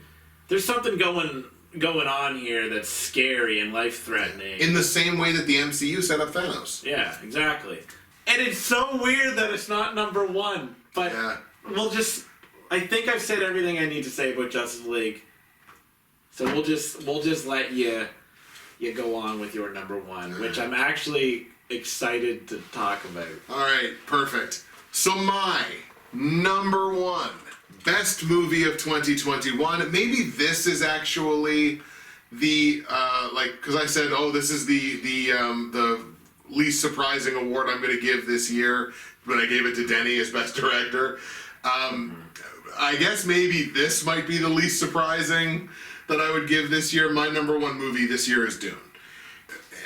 going on here that's scary and life-threatening. In the same way that the MCU set up Thanos. Yeah, exactly. And it's so weird that it's not number one, but I think I've said everything I need to say about Justice League. So we'll just let you go on with your number one, which I'm actually excited to talk about. All right, perfect. So my number one best movie of 2021. Maybe this is actually the because I said, oh, this is the least surprising award I'm going to give this year, but I gave it to Denny as best director. I guess maybe this might be the least surprising that I would give this year. My number one movie this year is Dune.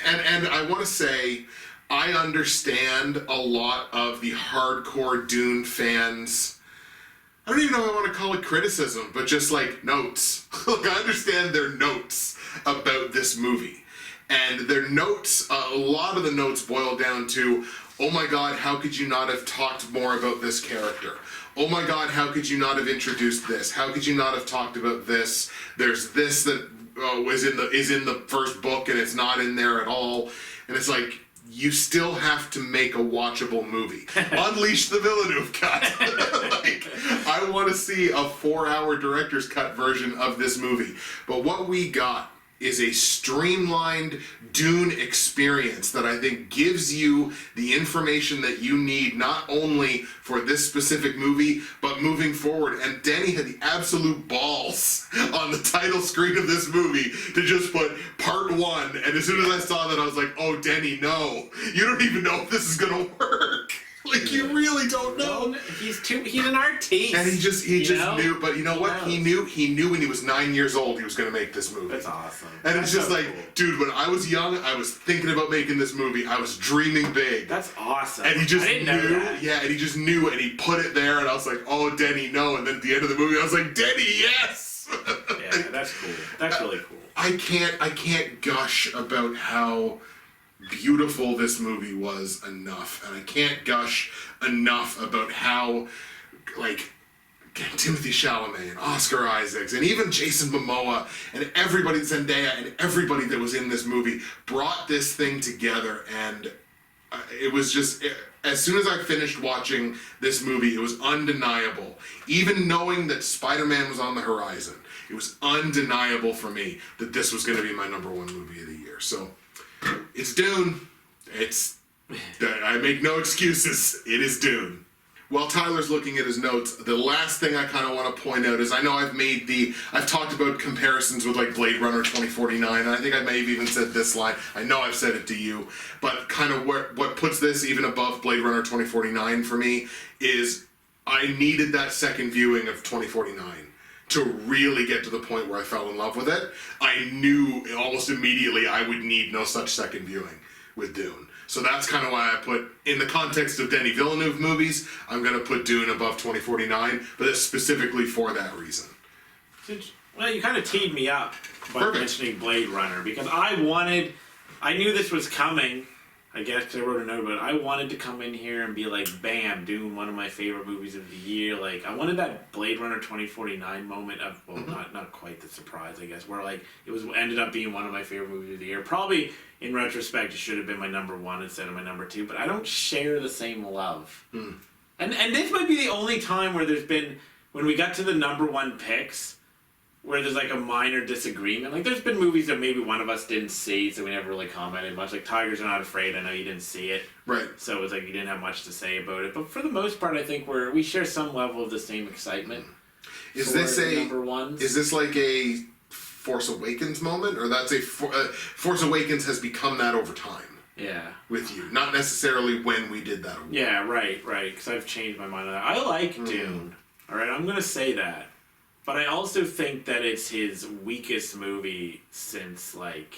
And I want to say, I understand a lot of the hardcore Dune fans. I don't even know if I want to call it criticism, but just like notes. Look, I understand their notes about this movie. And their notes, a lot of the notes boil down to, oh my god, how could you not have talked more about this character? Oh my god, how could you not have introduced this? How could you not have talked about this? There's this that is in the first book and it's not in there at all. And it's like, you still have to make a watchable movie. Unleash the Villeneuve cut. Like, I want to see a 4-hour director's cut version of this movie. But what we got is a streamlined Dune experience that I think gives you the information that you need, not only for this specific movie, but moving forward. And Denny had the absolute balls on the title screen of this movie to just put part 1. And as soon as I saw that, I was like, oh, Denny, no. You don't even know if this is going to work. Like, you really don't know. He's an artiste. And he just knew, but you know what? He knew when he was 9 years old he was going to make this movie. That's awesome. And That's it's just so like, cool. Dude, when I was young, I was thinking about making this movie. I was dreaming big. That's awesome. And he just I didn't know knew. that. Yeah, and he just knew, and he put it there, and I was like, oh, Denny, no. And then at the end of the movie, I was like, Denny, yes! Yeah, that's cool. That's really cool. I can't gush about how beautiful this movie was enough, and I can't gush enough about how, like, Timothy Chalamet and Oscar Isaacs and even Jason Momoa and everybody, Zendaya and everybody that was in this movie brought this thing together. And it was just, as soon as I finished watching this movie, it was undeniable. Even knowing that Spider-Man was on the horizon, it was undeniable for me that this was going to be my #1 movie of the year. So it's Dune. I make no excuses. It is Dune. While Tyler's looking at his notes, the last thing I kind of want to point out is, I know I've talked about comparisons with like Blade Runner 2049, and I think I may have even said this line. I know I've said it to you, but kind of what puts this even above Blade Runner 2049 for me is I needed that second viewing of 2049 to really get to the point where I fell in love with it. I knew almost immediately I would need no such second viewing with Dune. So that's kind of why I put, in the context of Denis Villeneuve movies, I'm going to put Dune above 2049, but it's specifically for that reason. Well, you kind of teed me up by mentioning Blade Runner, because I knew this was coming. I guess I wrote a note about it. I wanted to come in here and be like, bam, Dune, one of my favorite movies of the year. Like, I wanted that Blade Runner 2049 moment of, well, not quite the surprise, I guess, where like it ended up being one of my favorite movies of the year. Probably in retrospect, it should have been my #1 instead of my #2, but I don't share the same love. And this might be the only time where there's been, when we got to the #1 picks, where there's like a minor disagreement. Like, there's been movies that maybe one of us didn't see, so we never really commented much. Like Tigers Are Not Afraid, I know you didn't see it. Right. So it was like you didn't have much to say about it. But for the most part, I think we share some level of the same excitement. Is this #1s. Is this like a Force Awakens moment? Or that's Force Awakens has become that over time? Yeah. With you. Not necessarily when we did that award. Yeah, right. Because I've changed my mind on that. I like Dune. Alright, I'm going to say that. But I also think that it's his weakest movie since, like,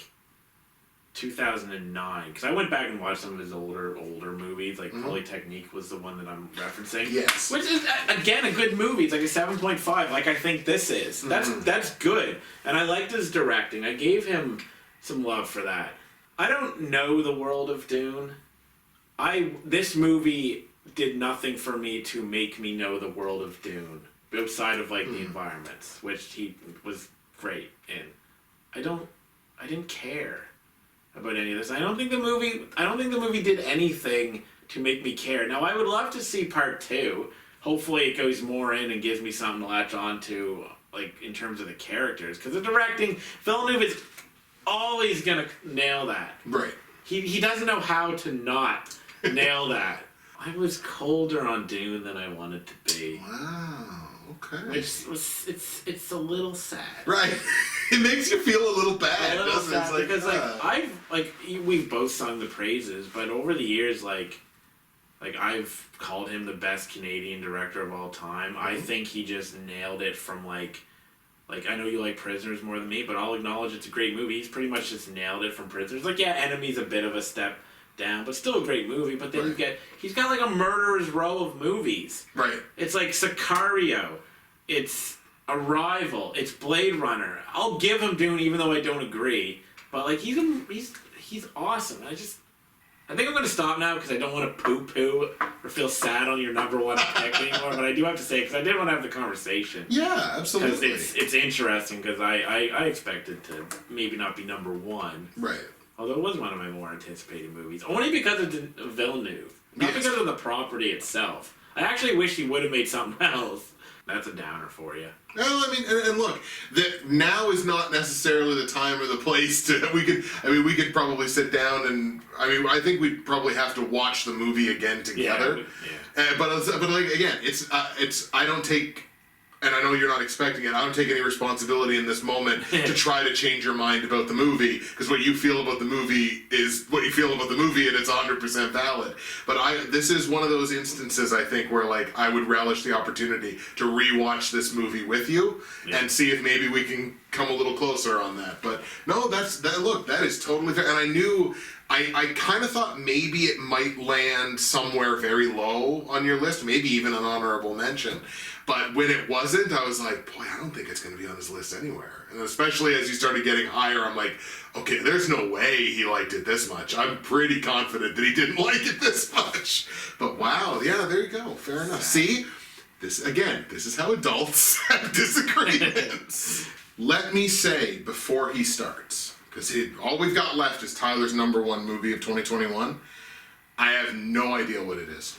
2009. Because I went back and watched some of his older movies. Like, Polytechnique was the one that I'm referencing. Yes. Which is, again, a good movie. It's like a 7.5, like I think this is. That's good. And I liked his directing. I gave him some love for that. I don't know the world of Dune. This movie did nothing for me to make me know the world of Dune. Outside of like the environments, which he was great in. I didn't care about any of this. I don't think the movie did anything to make me care. Now I would love to see part 2. Hopefully it goes more in and gives me something to latch on to, like in terms of the characters. Because the directing, Villeneuve is always gonna nail that. Right. He doesn't know how to not nail that. I was colder on Dune than I wanted to be. Wow. Okay. It's a little sad. Right. It makes you feel a little bad, doesn't it? It's like, because we've both sung the praises, but over the years, like I've called him the best Canadian director of all time. I think he just nailed it from like I know you like Prisoners more than me, but I'll acknowledge it's a great movie. He's pretty much just nailed it from Prisoners. Like, yeah, Enemy's a bit of a step down, but still a great movie. But then he's got like a murderer's row of movies. Right. It's like Sicario, it's Arrival, it's Blade Runner. I'll give him Dune even though I don't agree. But like he's he's awesome. I think I'm going to stop now because I don't want to poo-poo or feel sad on your number one pick anymore. But I do have to say, because I did want to have the conversation. Yeah, absolutely. Because it's interesting, because I expected to maybe not be number one. Right. Although it was one of my more anticipated movies. Only because of Villeneuve. Not because of the property itself. I actually wish he would have made something else. That's a downer for you. Well, I mean, and look, now is not necessarily the time or the place to. We could probably sit down and. I think we'd probably have to watch the movie again together. Yeah. But like again, it's I don't take. And I know you're not expecting it. I don't take any responsibility in this moment to try to change your mind about the movie, because what you feel about the movie is what you feel about the movie, and it's 100% valid. But this is one of those instances, I think, where like I would relish the opportunity to rewatch this movie with you and see if maybe we can come a little closer on that. But no, look, that is totally fair. And I knew. I kind of thought maybe it might land somewhere very low on your list, maybe even an honorable mention. But when it wasn't, I was like, boy, I don't think it's going to be on his list anywhere. And especially as you started getting higher, I'm like, okay, there's no way he liked it this much. I'm pretty confident that he didn't like it this much. But wow, yeah, there you go. Fair enough. See, this is how adults have disagreements. Let me say before he starts, because all we've got left is Tyler's number one movie of 2021. I have no idea what it is.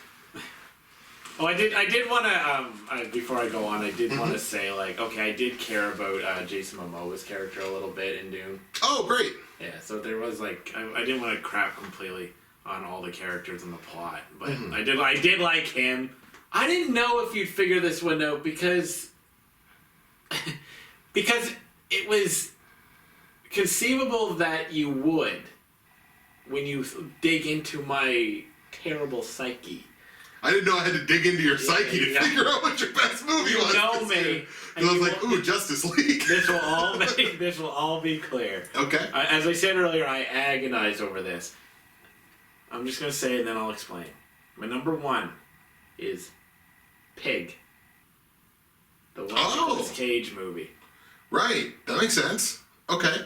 Oh, I did want to, before I go on, I did want to say, like, okay, I did care about Jason Momoa's character a little bit in Dune. Oh, great. Yeah, so there was, like, I didn't want to crap completely on all the characters in the plot, but I did like him. I didn't know if you'd figure this one out, because it was conceivable that you would when you dig into my terrible psyche. I didn't know I had to dig into your psyche to figure out what your best movie was. You know me. And I was like, ooh, Justice League. This will all be clear. Okay. As I said earlier, I agonized over this. I'm just going to say it and then I'll explain. My number one is Pig. The Nicolas Cage movie. Right. That makes sense. Okay.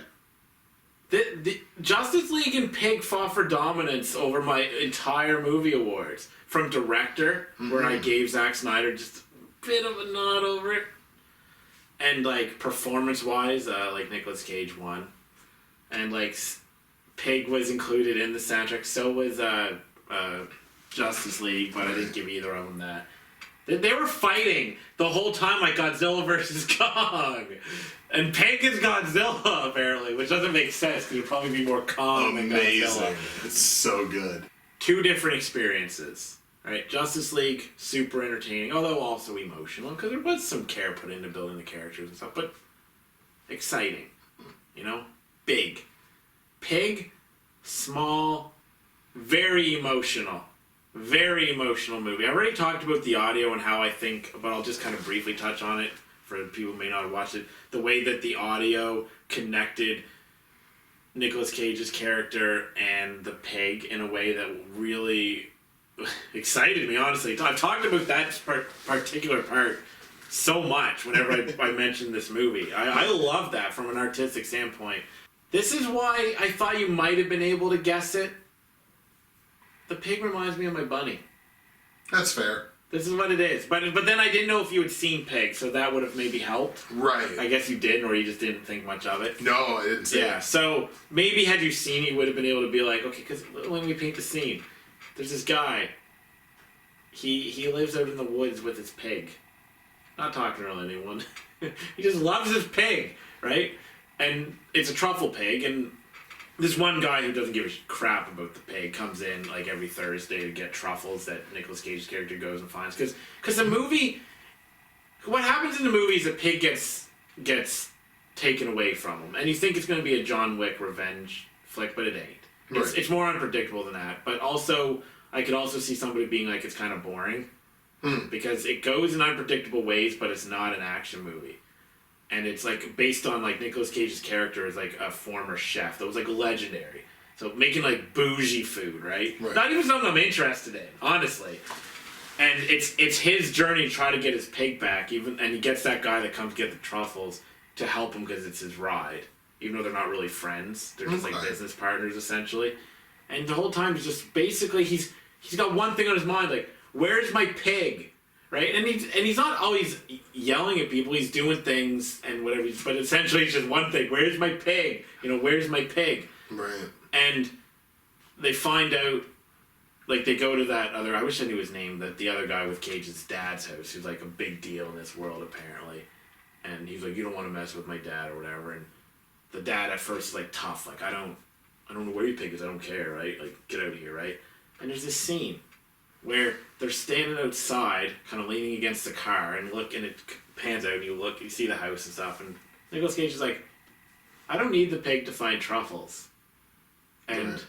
The Justice League and Pig fought for dominance over my entire movie awards. From director, where I gave Zack Snyder just a bit of a nod over it. And, like, performance-wise, like, Nicolas Cage won. And, like, Pig was included in the soundtrack. So was Justice League, but I didn't give either of them that. They were fighting the whole time, like Godzilla versus Kong. And Pig is Godzilla, apparently, which doesn't make sense, because it would probably be more Kong than Godzilla. It's so good. Two different experiences. Right, Justice League, super entertaining, although also emotional, because there was some care put into building the characters and stuff, but exciting, you know? Big. Pig, small, very emotional movie. I already talked about the audio and how I think, but I'll just kind of briefly touch on it for people who may not have watched it. The way that the audio connected Nicolas Cage's character and the pig in a way that really excited me, honestly. I've talked about that particular part so much whenever I mention this movie. I love that from an artistic standpoint. This is why I thought you might have been able to guess it. The pig reminds me of my bunny. That's fair. This is what it is. But then I didn't know if you had seen Pig, so that would have maybe helped. Right. I guess you didn't, or you just didn't think much of it. No, I didn't see it. Yeah, so maybe had you seen it, you would have been able to be like, okay, because let me paint the scene. There's this guy. He lives out in the woods with his pig. Not talking around anyone. He just loves his pig, right? And it's a truffle pig, and this one guy who doesn't give a crap about the pig comes in like every Thursday to get truffles that Nicolas Cage's character goes and finds. Because the movie, what happens in the movie is a pig gets taken away from him, and you think it's going to be a John Wick revenge flick, but it ain't. Right. It's more unpredictable than that. But also, I could also see somebody being like, it's kind of boring. Because it goes in unpredictable ways, but it's not an action movie. And it's like based on like Nicolas Cage's character is like a former chef that was like legendary. So making like bougie food, right? Not even something I'm interested in, honestly. And it's his journey to try to get his pig back, and he gets that guy that comes get the truffles to help him because it's his ride. even though they're not really friends. They're just like Okay. business partners essentially. And the whole time he's just basically he's got one thing on his mind, like, where's my pig? Right? And he's not always yelling at people, he's doing things and whatever, but essentially it's just one thing, where's my pig? Where's my pig? Right. And they find out, like, they go to that other, I wish I knew his name, the other guy with Cage's dad's house, who's like a big deal in this world apparently. And he's like, you don't want to mess with my dad or whatever. And the dad at first is like tough, like, I don't know where your pig is, I don't care, right? Like, get out of here, right? And there's this scene where they're standing outside, kind of leaning against the car, and it pans out, and you see the house and stuff, and Nicolas Cage is like, I don't need the pig to find truffles. And Right.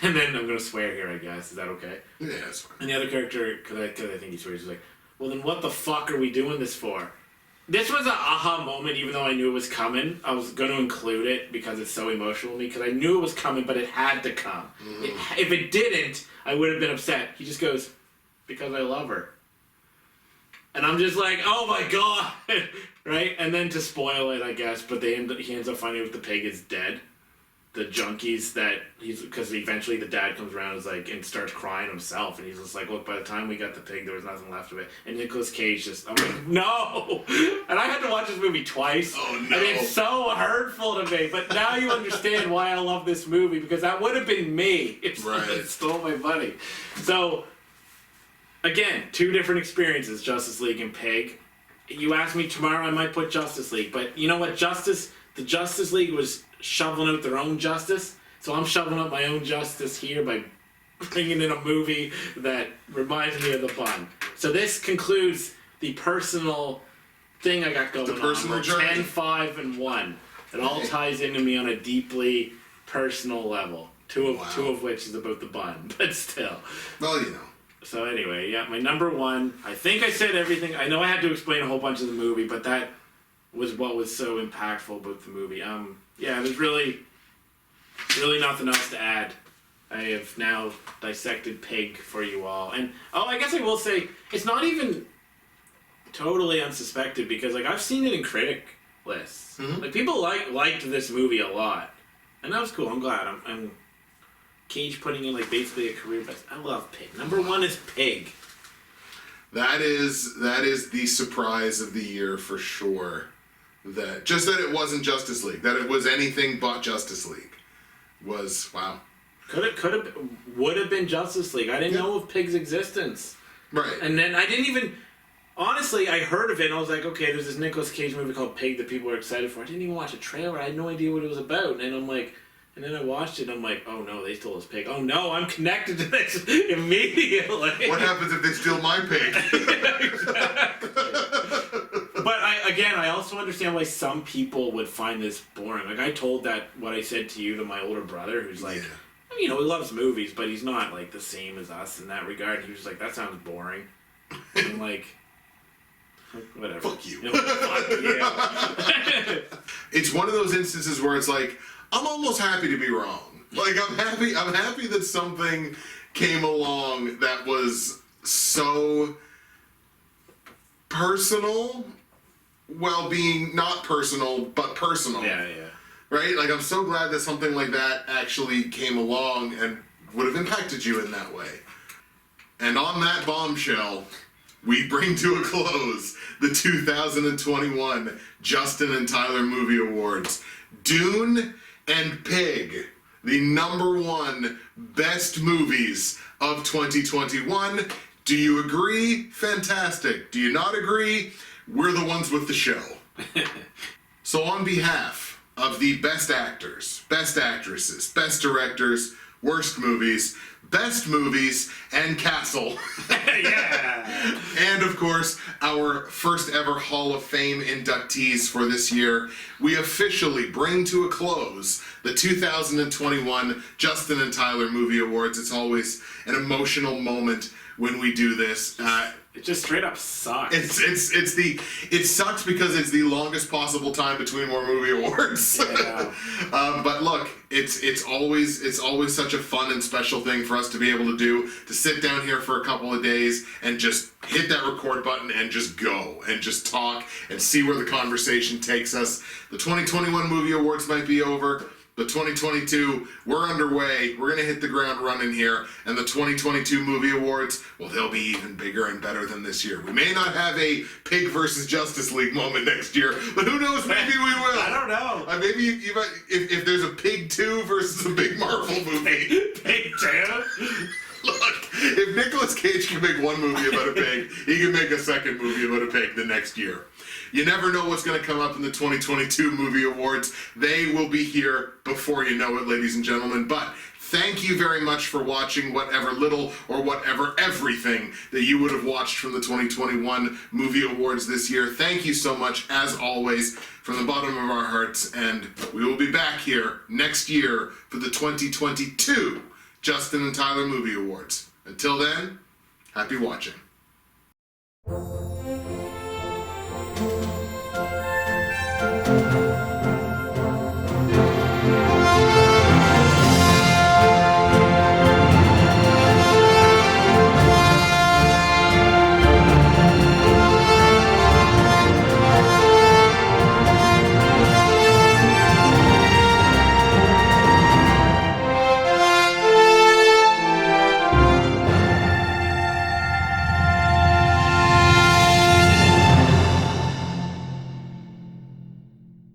and then I'm going to swear here, I guess. Is that okay? Yeah, that's fine. And the other character, because I think he swears, he's like, well, then what the fuck are we doing this for? This was an aha moment, even though I knew it was coming. I was going to include it because it's so emotional to me, because I knew it was coming, but it had to come. If it didn't, I would have been upset. He just goes, because I love her. And I'm just like, oh my god! Right? And then to spoil it, I guess, but he ends up finding out the pig is dead. The junkies because eventually the dad comes around and starts crying himself, and he's just like, look, by the time we got the pig, there was nothing left of it. And Nicolas Cage I'm like, no! And I had to watch this movie twice. Oh, no. And it's so hurtful to me, but now you understand why I love this movie, because that would have been me if someone Right. stole my money. So, again, two different experiences, Justice League and Pig. You ask me tomorrow, I might put Justice League, but you know what? The Justice League was shoveling out their own justice, so I'm shoveling up my own justice here by bringing in a movie that reminds me of the Bun. So this concludes the personal thing I got going on. personal We're journey. 10, 5, and 1. It all ties into me on a deeply personal level. Two of which is about the Bun, but still. Well, So anyway, yeah, my number one. I think I said everything. I know I had to explain a whole bunch of the movie, but that was what was so impactful about the movie. Yeah, there's really nothing else to add. I have now dissected Pig for you all, and I guess I will say it's not even totally unsuspected, because like I've seen it in critic lists. Mhm. Like people liked this movie a lot, and that was cool. I'm glad. I'm Cage putting in like basically a career best. I love Pig. Number one is Pig. that is the surprise of the year for sure. That it wasn't Justice League, that it was anything but Justice League, was wow. Would have been Justice League. I didn't know of Pig's existence. Right. And then I didn't even, honestly, I heard of it and I was like, okay, there's this Nicolas Cage movie called Pig that people are excited for. I didn't even watch a trailer. I had no idea what it was about. And I'm like, and then I watched it and I'm like, oh no, they stole his pig. Oh no, I'm connected to this immediately. What happens if they steal my pig? But I also understand why some people would find this boring. Like I told what I said to you to my older brother, who's like, he loves movies, but he's not like the same as us in that regard. He was like, that sounds boring. And I'm like, whatever. Fuck you. Fuck you. It's one of those instances where it's like, I'm almost happy to be wrong. Like I'm happy that something came along that was so personal, while being not personal, but personal. Yeah. Right? Like I'm so glad that something like that actually came along and would have impacted you in that way. And on that bombshell, we bring to a close the 2021 Justin and Tyler Movie Awards. Dune and Pig, the number one best movies of 2021. Do you agree? Fantastic. Do you not agree? We're the ones with the show. So on behalf of the best actors, best actresses, best directors, worst movies, best movies, and Castle. Yeah. And of course, our first ever Hall of Fame inductees for this year, we officially bring to a close the 2021 Justin and Tyler Movie Awards. It's always an emotional moment when we do this. It just straight up sucks. It sucks because it's the longest possible time between more movie awards. Yeah. But look, it's always such a fun and special thing for us to be able to do, to sit down here for a couple of days and just hit that record button and just go and just talk and see where the conversation takes us. The 2021 movie awards might be over. The 2022, we're underway. We're going to hit the ground running here. And the 2022 movie awards, well, they'll be even bigger and better than this year. We may not have a Pig versus Justice League moment next year, but who knows? Maybe we will. I don't know. Maybe you might, if there's a Pig 2 versus a big Marvel movie. Pig 2? Look, if Nicolas Cage can make one movie about a pig, he can make a second movie about a pig the next year. You never know what's going to come up in the 2022 movie awards. They will be here before you know it, ladies and gentlemen. But thank you very much for watching whatever little or whatever everything that you would have watched from the 2021 movie awards this year. Thank you so much, as always, from the bottom of our hearts. And we will be back here next year for the 2022 Justin and Tyler Movie Awards. Until then, happy watching. Thank you.